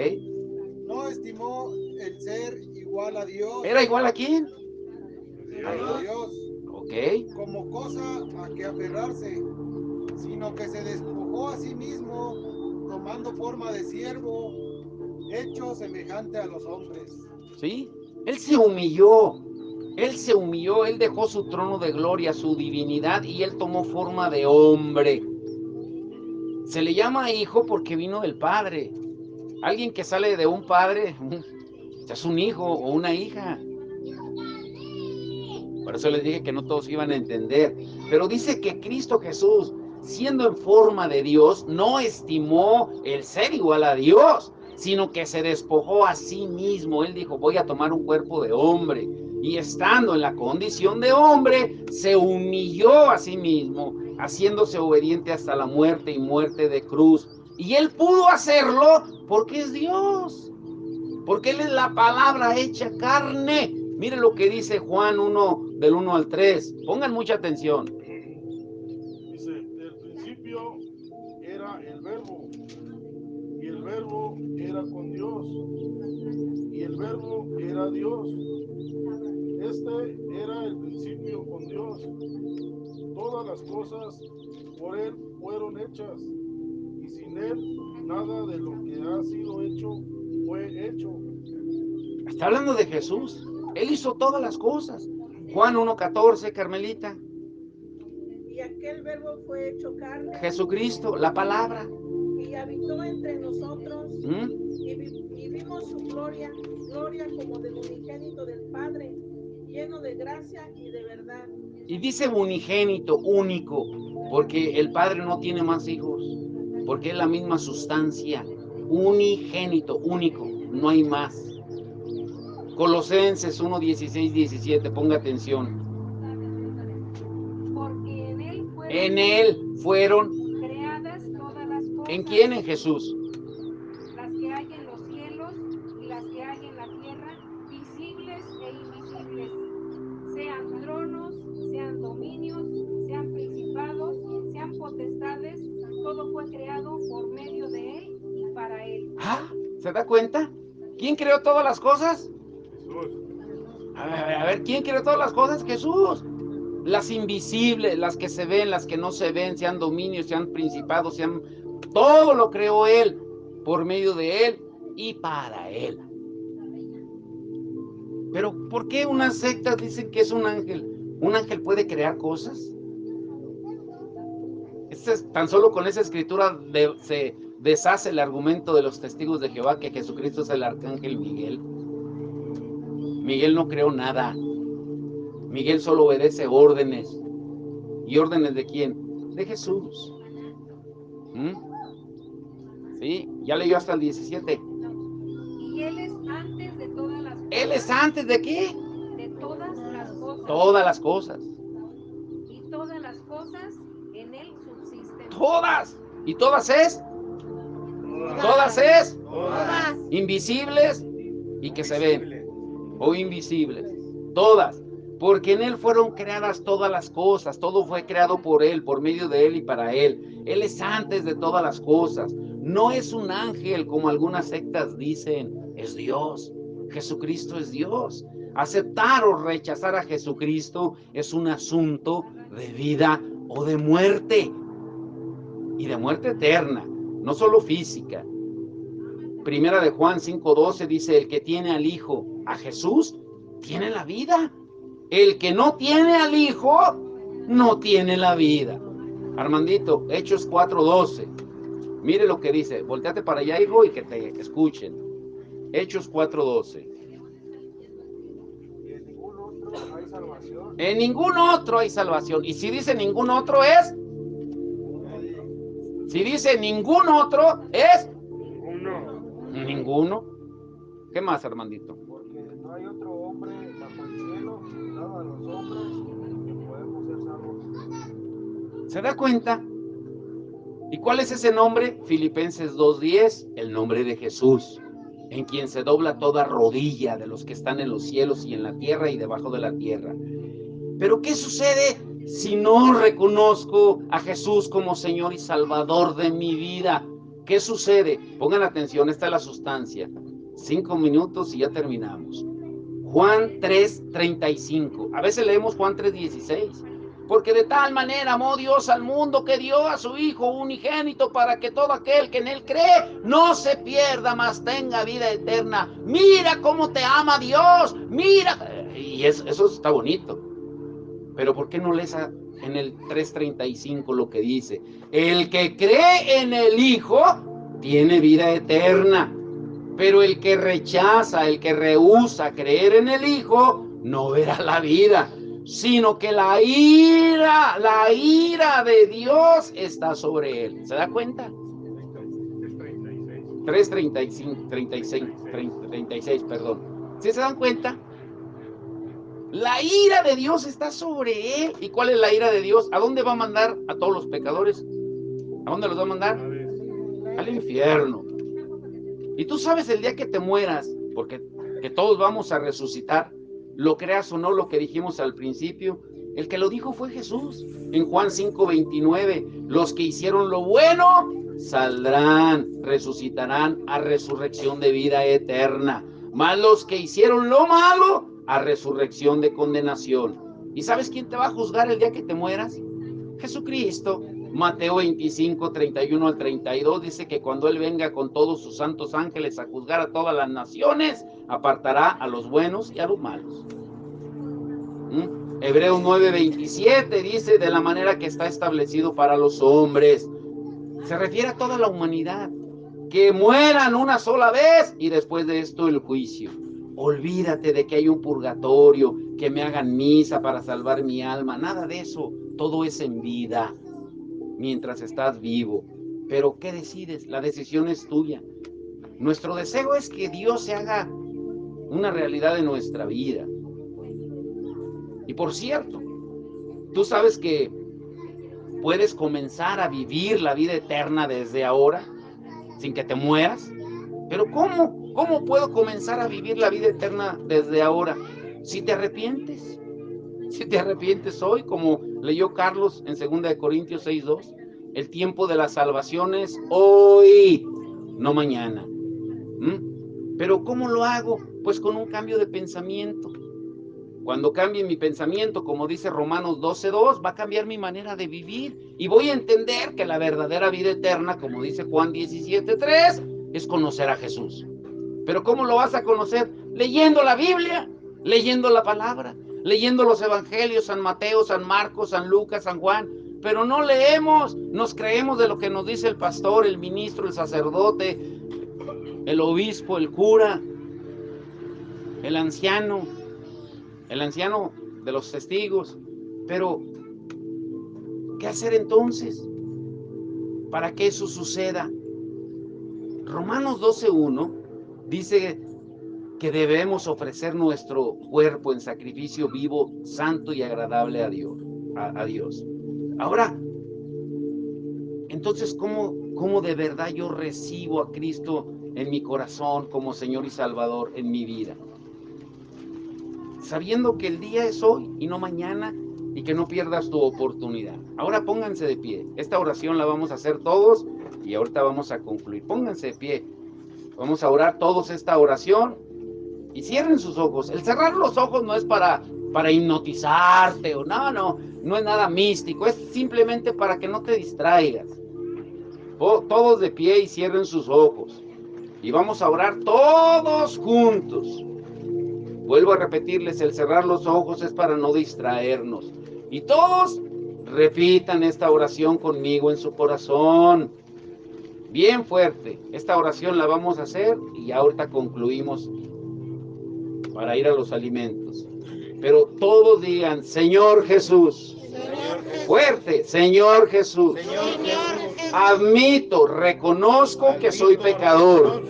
No estimó el ser igual a Dios. ¿Era igual a quién? A Dios. Ok. Como cosa a que aferrarse, sino que se despojó a sí mismo, tomando forma de siervo, hecho semejante a los hombres. ¿Sí? Él se humilló. Él dejó su trono de gloria, su divinidad, y él tomó forma de hombre. Se le llama hijo porque vino del Padre. Alguien que sale de un padre es un hijo o una hija. Por eso les dije que no todos iban a entender. Pero dice que Cristo Jesús, siendo en forma de Dios, no estimó el ser igual a Dios, sino que se despojó a sí mismo. Él dijo, voy a tomar un cuerpo de hombre. Y estando en la condición de hombre, se humilló a sí mismo, haciéndose obediente hasta la muerte y muerte de cruz. Y él pudo hacerlo porque es Dios. Porque él es la palabra hecha carne. Miren lo que dice Juan 1, del 1 al 3. Pongan mucha atención. Dice, el principio era el verbo, y el verbo era con Dios, y el verbo era Dios. Este era el principio con Dios. Todas las cosas por él fueron hechas, y sin él nada de lo que ha sido hecho fue hecho. Está hablando de Jesús. Él hizo todas las cosas. Juan 1:14, Carmelita. Y aquel verbo fue hecho carne Jesucristo, la palabra. y habitó entre nosotros y vimos su gloria, gloria como del unigénito del Padre, lleno de gracia y de verdad. Y dice unigénito, único, porque el Padre no tiene más hijos, porque es la misma sustancia. Unigénito, único, no hay más. Colosenses 1:16-17, ponga atención. Porque En Él fueron creadas todas las cosas. ¿En quién? En Jesús. Las que hay en los cielos y las que hay en la tierra, visibles e invisibles, sean tronos, sean dominios, sean principados, sean potestades, todo fue creado por medio de Él y para Él. ¿Ah? ¿Se da cuenta? ¿Quién creó todas las cosas? Jesús. A ver, ¿quién creó todas las cosas? Jesús. Las invisibles, las que se ven, las que no se ven, sean dominios, sean principados, sean... Todo lo creó Él, por medio de Él y para Él. Pero, ¿por qué unas sectas dicen que es un ángel? ¿Un ángel puede crear cosas? Tan solo con esa escritura se deshace el argumento de los testigos de Jehová que Jesucristo es el arcángel Miguel. Miguel no creó nada. Miguel solo obedece órdenes. ¿Y órdenes de quién? De Jesús. ¿Sí? ¿Ya leyó hasta el 17? Y Él es antes de todas las cosas. ¿Él es antes de qué? De todas las cosas. Todas las cosas. Y todas las cosas en Él subsisten. Todas. ¿Y todas es? Todas es. Todas. Invisibles y que se ven. O invisibles. Todas. Porque en Él fueron creadas todas las cosas. Todo fue creado por Él, por medio de Él y para Él. Él es antes de todas las cosas. No es un ángel como algunas sectas dicen. Es Dios. Jesucristo es Dios. Aceptar o rechazar a Jesucristo es un asunto de vida o de muerte. Y de muerte eterna, no solo física. Primera de Juan 5:12 dice, el que tiene al Hijo, a Jesús, tiene la vida. El que no tiene al Hijo, no tiene la vida. Armandito, Hechos 4:12. Mire lo que dice. Volteate para allá, hijo, y que te escuchen. Hechos 4:12. Y en ningún otro hay salvación. En ningún otro hay salvación. Y si dice ningún otro es... Si dice ningún otro es... Ninguno. ¿Qué más, Armandito? Porque no hay otro hombre bajo el cielo dado a los hombres que podemos ser salvos. ¿Se da cuenta? ¿Y cuál es ese nombre? Filipenses 2:10, el nombre de Jesús, en quien se dobla toda rodilla de los que están en los cielos y en la tierra y debajo de la tierra. Pero ¿qué sucede si no reconozco a Jesús como Señor y Salvador de mi vida? ¿Qué sucede? Pongan atención, esta es la sustancia. 5 minutos y ya terminamos. Juan 3:35. A veces leemos Juan 3:16. Porque de tal manera amó Dios al mundo que dio a su Hijo unigénito para que todo aquel que en Él cree no se pierda, mas tenga vida eterna. Mira cómo te ama Dios, mira. Y eso está bonito. Pero ¿por qué no lees en el 3:35 lo que dice? El que cree en el Hijo tiene vida eterna. Pero el que rechaza, el que rehúsa creer en el Hijo, no verá la vida, sino que la ira de Dios está sobre él. ¿Se da cuenta? 36, perdón. ¿Sí se dan cuenta? La ira de Dios está sobre él. ¿Y cuál es la ira de Dios? ¿A dónde va a mandar a todos los pecadores? ¿A dónde los va a mandar? Al infierno. Y tú sabes el día que te mueras, porque que todos vamos a resucitar, lo creas o no, lo que dijimos al principio, el que lo dijo fue Jesús. En Juan 5:29, los que hicieron lo bueno saldrán, resucitarán a resurrección de vida eterna, mas los que hicieron lo malo a resurrección de condenación. ¿Y sabes quién te va a juzgar el día que te mueras? Jesucristo. Mateo 25, 31 al 32 dice que cuando Él venga con todos sus santos ángeles a juzgar a todas las naciones, apartará a los buenos y a los malos. Hebreos 9, 27 dice de la manera que está establecido para los hombres. Se refiere a toda la humanidad. Que mueran una sola vez y después de esto el juicio. Olvídate de que hay un purgatorio, que me hagan misa para salvar mi alma. Nada de eso. Todo es en vida, mientras estás vivo. Pero ¿qué decides? La decisión es tuya. Nuestro deseo es que Dios se haga una realidad en nuestra vida. Y por cierto, tú sabes que puedes comenzar a vivir la vida eterna desde ahora, sin que te mueras. Pero ¿cómo? ¿Cómo puedo comenzar a vivir la vida eterna desde ahora? Si te arrepientes. Si te arrepientes hoy, como leyó Carlos en 2 Corintios 6:2, el tiempo de la salvación es hoy, no mañana. Pero ¿cómo lo hago? Pues con un cambio de pensamiento. Cuando cambie mi pensamiento, como dice Romanos 12:2, va a cambiar mi manera de vivir y voy a entender que la verdadera vida eterna, como dice Juan 17:3, es conocer a Jesús. ¿Pero cómo lo vas a conocer? Leyendo la Biblia, leyendo la palabra, leyendo los evangelios, San Mateo, San Marcos, San Lucas, San Juan. Pero no leemos, nos creemos de lo que nos dice el pastor, el ministro, el sacerdote, el obispo, el cura, el anciano de los testigos. Pero, ¿qué hacer entonces para que eso suceda? Romanos 12:1 dice que debemos ofrecer nuestro cuerpo en sacrificio vivo, santo y agradable a Dios. Ahora, entonces, ¿cómo de verdad yo recibo a Cristo en mi corazón como Señor y Salvador en mi vida? Sabiendo que el día es hoy y no mañana, y que no pierdas tu oportunidad. Ahora pónganse de pie. Esta oración la vamos a hacer todos y ahorita vamos a concluir. Pónganse de pie. Vamos a orar todos esta oración y cierren sus ojos. El cerrar los ojos no es para hipnotizarte o no es nada místico. Es simplemente para que no te distraigas. Todos de pie y cierren sus ojos. Y vamos a orar todos juntos. Vuelvo a repetirles, el cerrar los ojos es para no distraernos. Y todos repitan esta oración conmigo en su corazón. Bien fuerte. Esta oración la vamos a hacer y ahorita concluimos para ir a los alimentos. Pero todos digan, Señor Jesús. Fuerte, Señor Jesús. Admito, reconozco que soy pecador.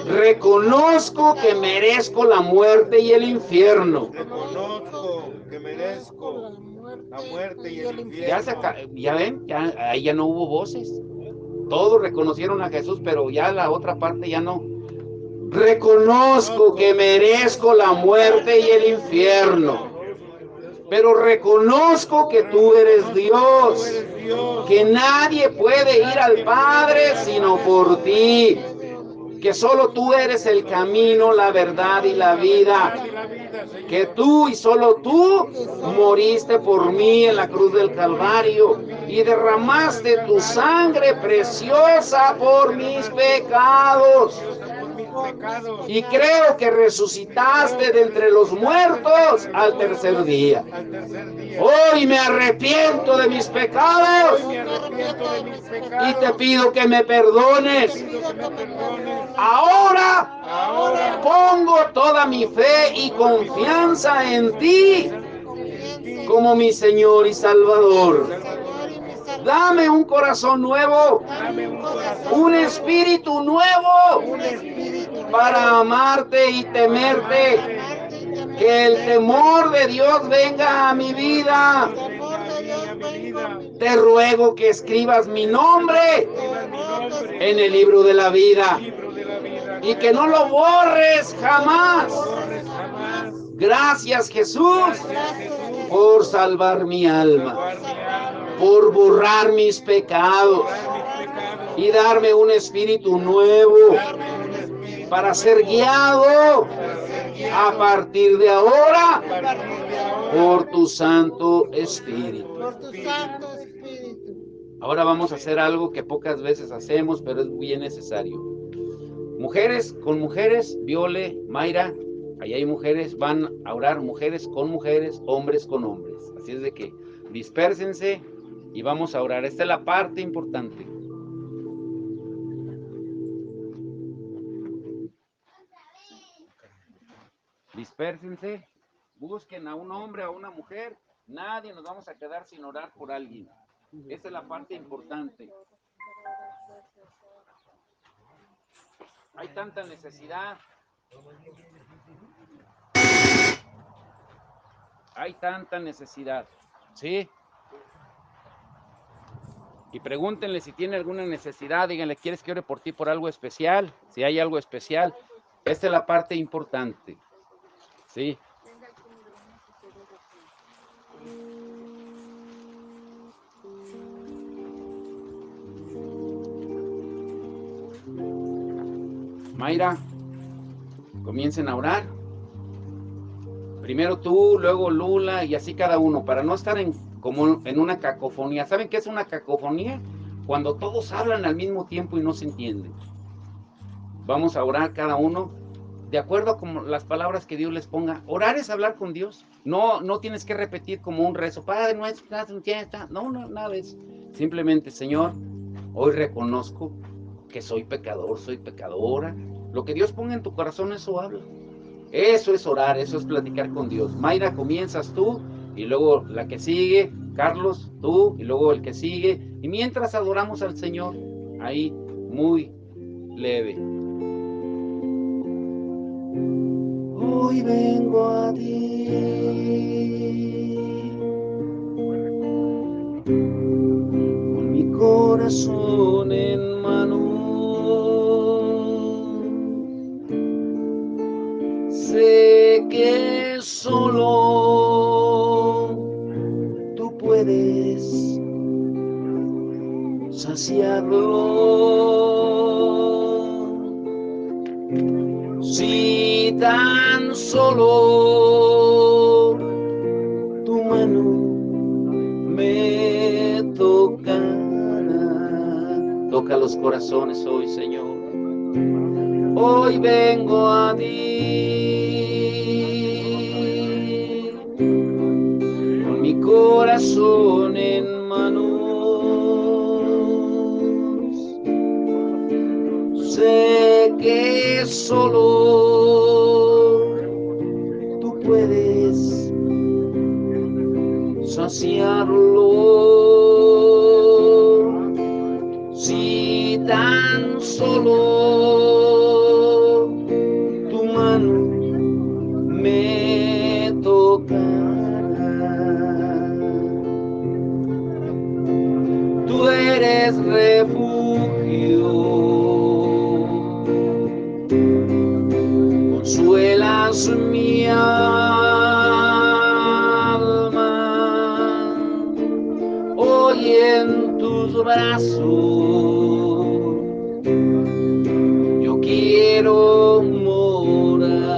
Reconozco que merezco la muerte y el infierno. Reconozco que merezco la muerte y el infierno. Ya ven, ahí ya no hubo voces. Todos reconocieron a Jesús, pero ya la otra parte ya no. Reconozco que merezco la muerte y el infierno. Pero reconozco que tú eres Dios, que nadie puede ir al Padre sino por ti, que solo tú eres el camino, la verdad y la vida, que tú y solo tú moriste por mí en la cruz del Calvario y derramaste tu sangre preciosa por mis pecados. Y creo que resucitaste de entre los muertos al tercer día. Hoy me arrepiento de mis pecados y te pido que me perdones. Ahora pongo toda mi fe y confianza en ti como mi Señor y Salvador. Dame un corazón nuevo, un espíritu nuevo para amarte y temerte. Que el temor de Dios venga a mi vida. Te ruego que escribas mi nombre en el libro de la vida y que no lo borres jamás. Gracias, Jesús, por salvar mi alma, por borrar mis pecados y darme un espíritu nuevo para ser guiado a partir de ahora por tu Santo Espíritu. Ahora vamos a hacer algo que pocas veces hacemos, pero es bien necesario. Mujeres con mujeres, Viole, Mayra, ahí hay mujeres, van a orar mujeres con mujeres, hombres con hombres. Así es de que dispérsense y vamos a orar. Esta es la parte importante. Dispérsense, busquen a un hombre, a una mujer. Nadie nos vamos a quedar sin orar por alguien. Esa es la parte importante. Hay tanta necesidad. Hay tanta necesidad. ¿Sí? Y pregúntenle si tiene alguna necesidad. Díganle, ¿quieres que ore por ti por algo especial? Si hay algo especial. Esta es la parte importante. ¿Sí? Mayra, comiencen a orar. Primero tú, luego Lula y así cada uno, para no estar como en una cacofonía. ¿Saben qué es una cacofonía? Cuando todos hablan al mismo tiempo y no se entienden. Vamos a orar cada uno de acuerdo con las palabras que Dios les ponga. Orar es hablar con Dios. No tienes que repetir como un rezo. Padre nuestro, no, nada de eso. Simplemente, Señor, hoy reconozco que soy pecador, soy pecadora. Lo que Dios ponga en tu corazón, eso habla. Eso es orar, eso es platicar con Dios. Mayra, comienzas tú y luego la que sigue, Carlos, tú y luego el que sigue. Y mientras adoramos al Señor, ahí muy leve. Hoy vengo a ti, con mi corazón en mano. Sé que solo tú puedes saciarlo. Si tan solo tu mano me tocará. Toca los corazones hoy, Señor. Hoy vengo a ti, con mi corazón en manos. Sé que solo tú puedes saciarlo. Si tan solo tu mano me tocará. Tú eres refugio, consuelas mi alma. Hoy en tus brazos yo quiero morar.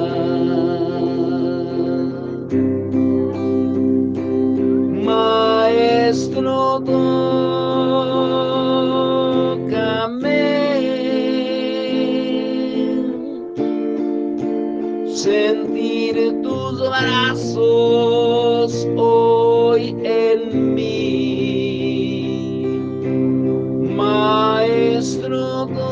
Maestro, tócame, sentir tus brazos hoy en mí. Maestro, tócame,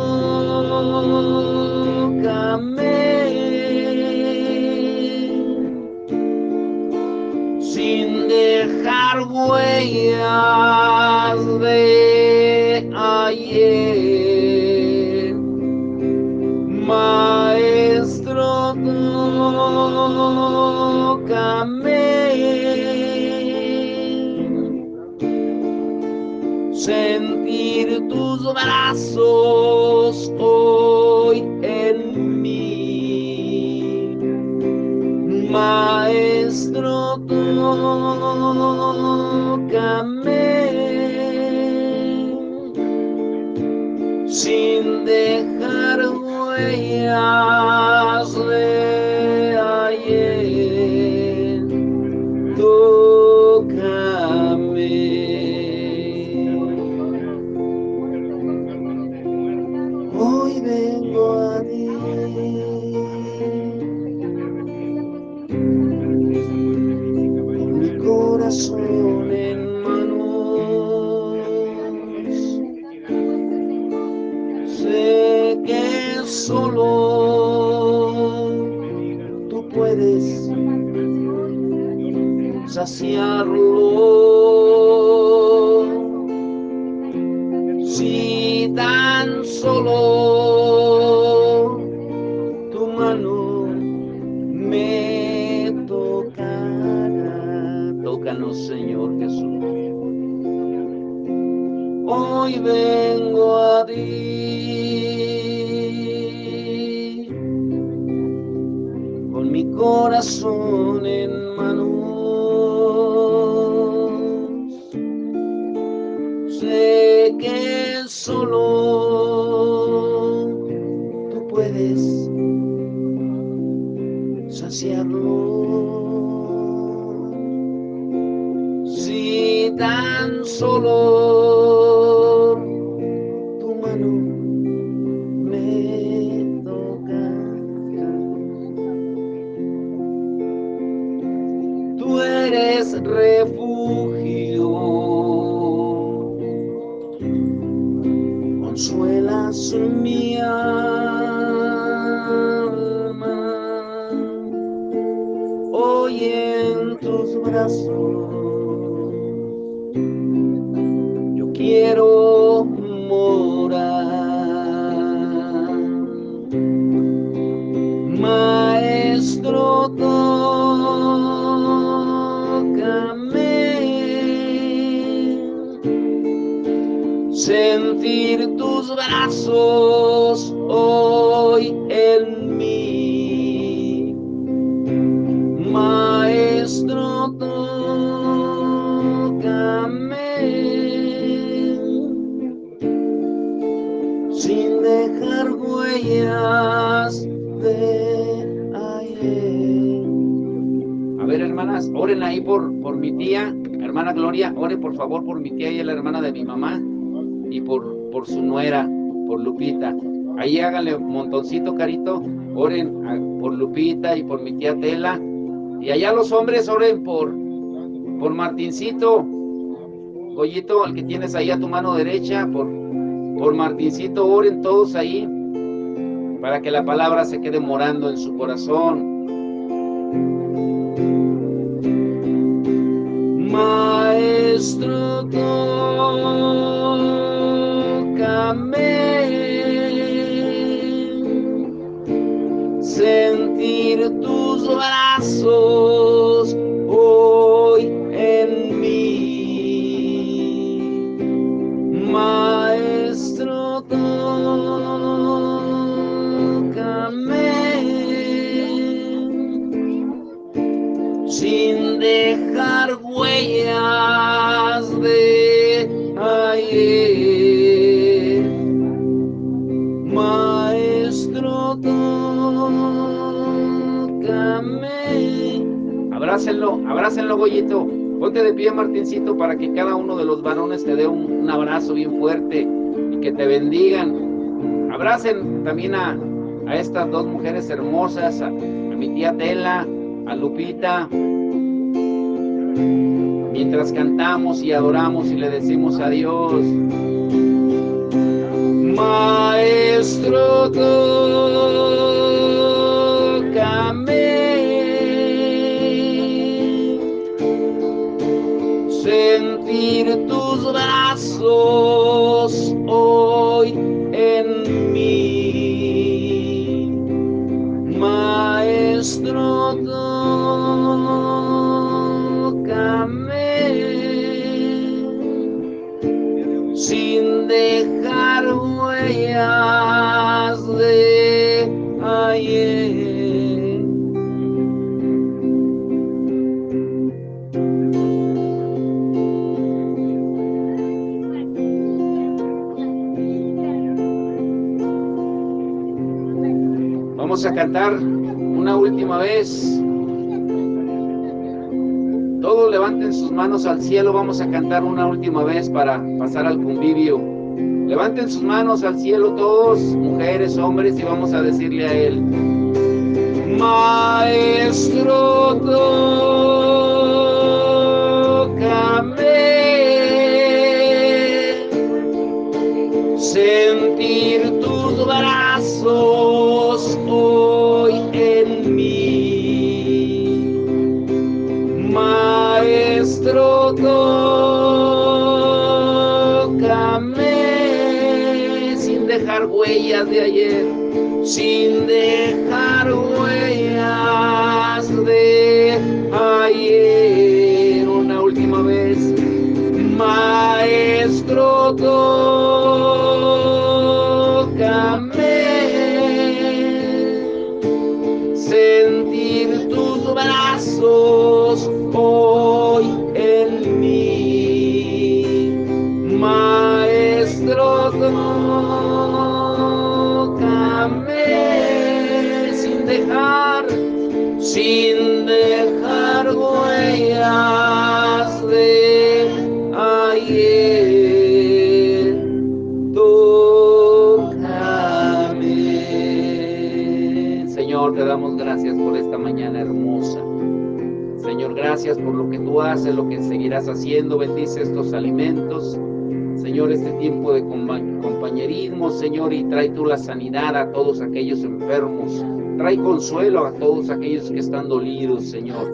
sin dejar huellas de ayer. Maestro, tócame, sentir tus brazos hoy en mí. Maestro, tócame, sin dejar huellas de ayer. Tócame. puedes saciarlo. Si tan solo tu mano me tocara, tócanos, Señor Jesús. Hoy vengo a ti con mi corazón en manos. Sé que solo tú puedes saciarlo. Si tan solo tu mano me toca, tú eres refugio, consuelas mi alma. Hoy en tus brazos yo quiero morar. Maestro, tócame, sentir tus brazos hoy en mí. Maestro, tócame, sin dejar huellas de ayer. A ver, hermanas, oren ahí por mi tía, hermana Gloria, ore por favor por mi tía, ella es la hermana de mi mamá, y por su nuera, por Lupita. Ahí háganle un montoncito, Carito, oren por Lupita y por mi tía Tela. Y allá los hombres oren por Martincito, Goyito, el que tienes ahí a tu mano derecha, por Martincito, oren todos ahí, para que la palabra se quede morando en su corazón. Maestro, tócame, sentir tus brazos hoy en mí. Maestro, tócame, sin dejar huellas de ayer. Maestro, tócame. Abrácenlo, Goyito. Ponte de pie, Martincito, para que cada uno de los varones te dé un abrazo bien fuerte y que te bendigan. Abracen también a estas dos mujeres hermosas, a mi tía Tela, a Lupita, mientras cantamos y adoramos y le decimos adiós. Maestro, tócame, sentir tus brazos hoy en mí. Maestro, tócame, sin dejar huellas de ayer. Vamos a cantar una última vez. Todos levanten sus manos al cielo. Vamos a cantar una última vez para pasar al convivio. Levanten sus manos al cielo todos, mujeres, hombres, y vamos a decirle a él: Maestro, tócame, sentir tus brazos hoy en mí. tócame sin dejar huellas de ayer, sin dejar huellas de ayer. Una última vez, Maestro, tócame, sentir tus brazos hoy en mí. Maestro, tócame sin dejar huellas de ayer. Tócame. Señor, te damos gracias por esta mañana hermosa. Señor, gracias por lo que tú haces, lo que seguirás haciendo. Bendice estos alimentos. Señor, este tiempo de compañerismo, Señor, y trae tú la sanidad a todos aquellos enfermos. Trae consuelo a todos aquellos que están dolidos, Señor,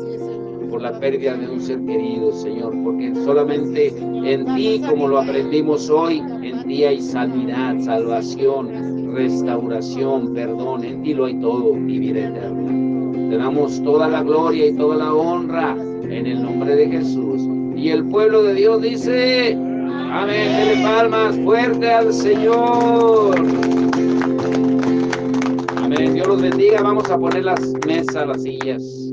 por la pérdida de un ser querido, Señor, porque solamente en ti, como lo aprendimos hoy, en ti hay sanidad, salvación, restauración, perdón, en ti lo hay todo y vida eterna. Te damos toda la gloria y toda la honra en el nombre de Jesús. Y el pueblo de Dios dice, amén. Dele palmas fuerte al Señor. Amén. Dios los bendiga. Vamos a poner las mesas, las sillas.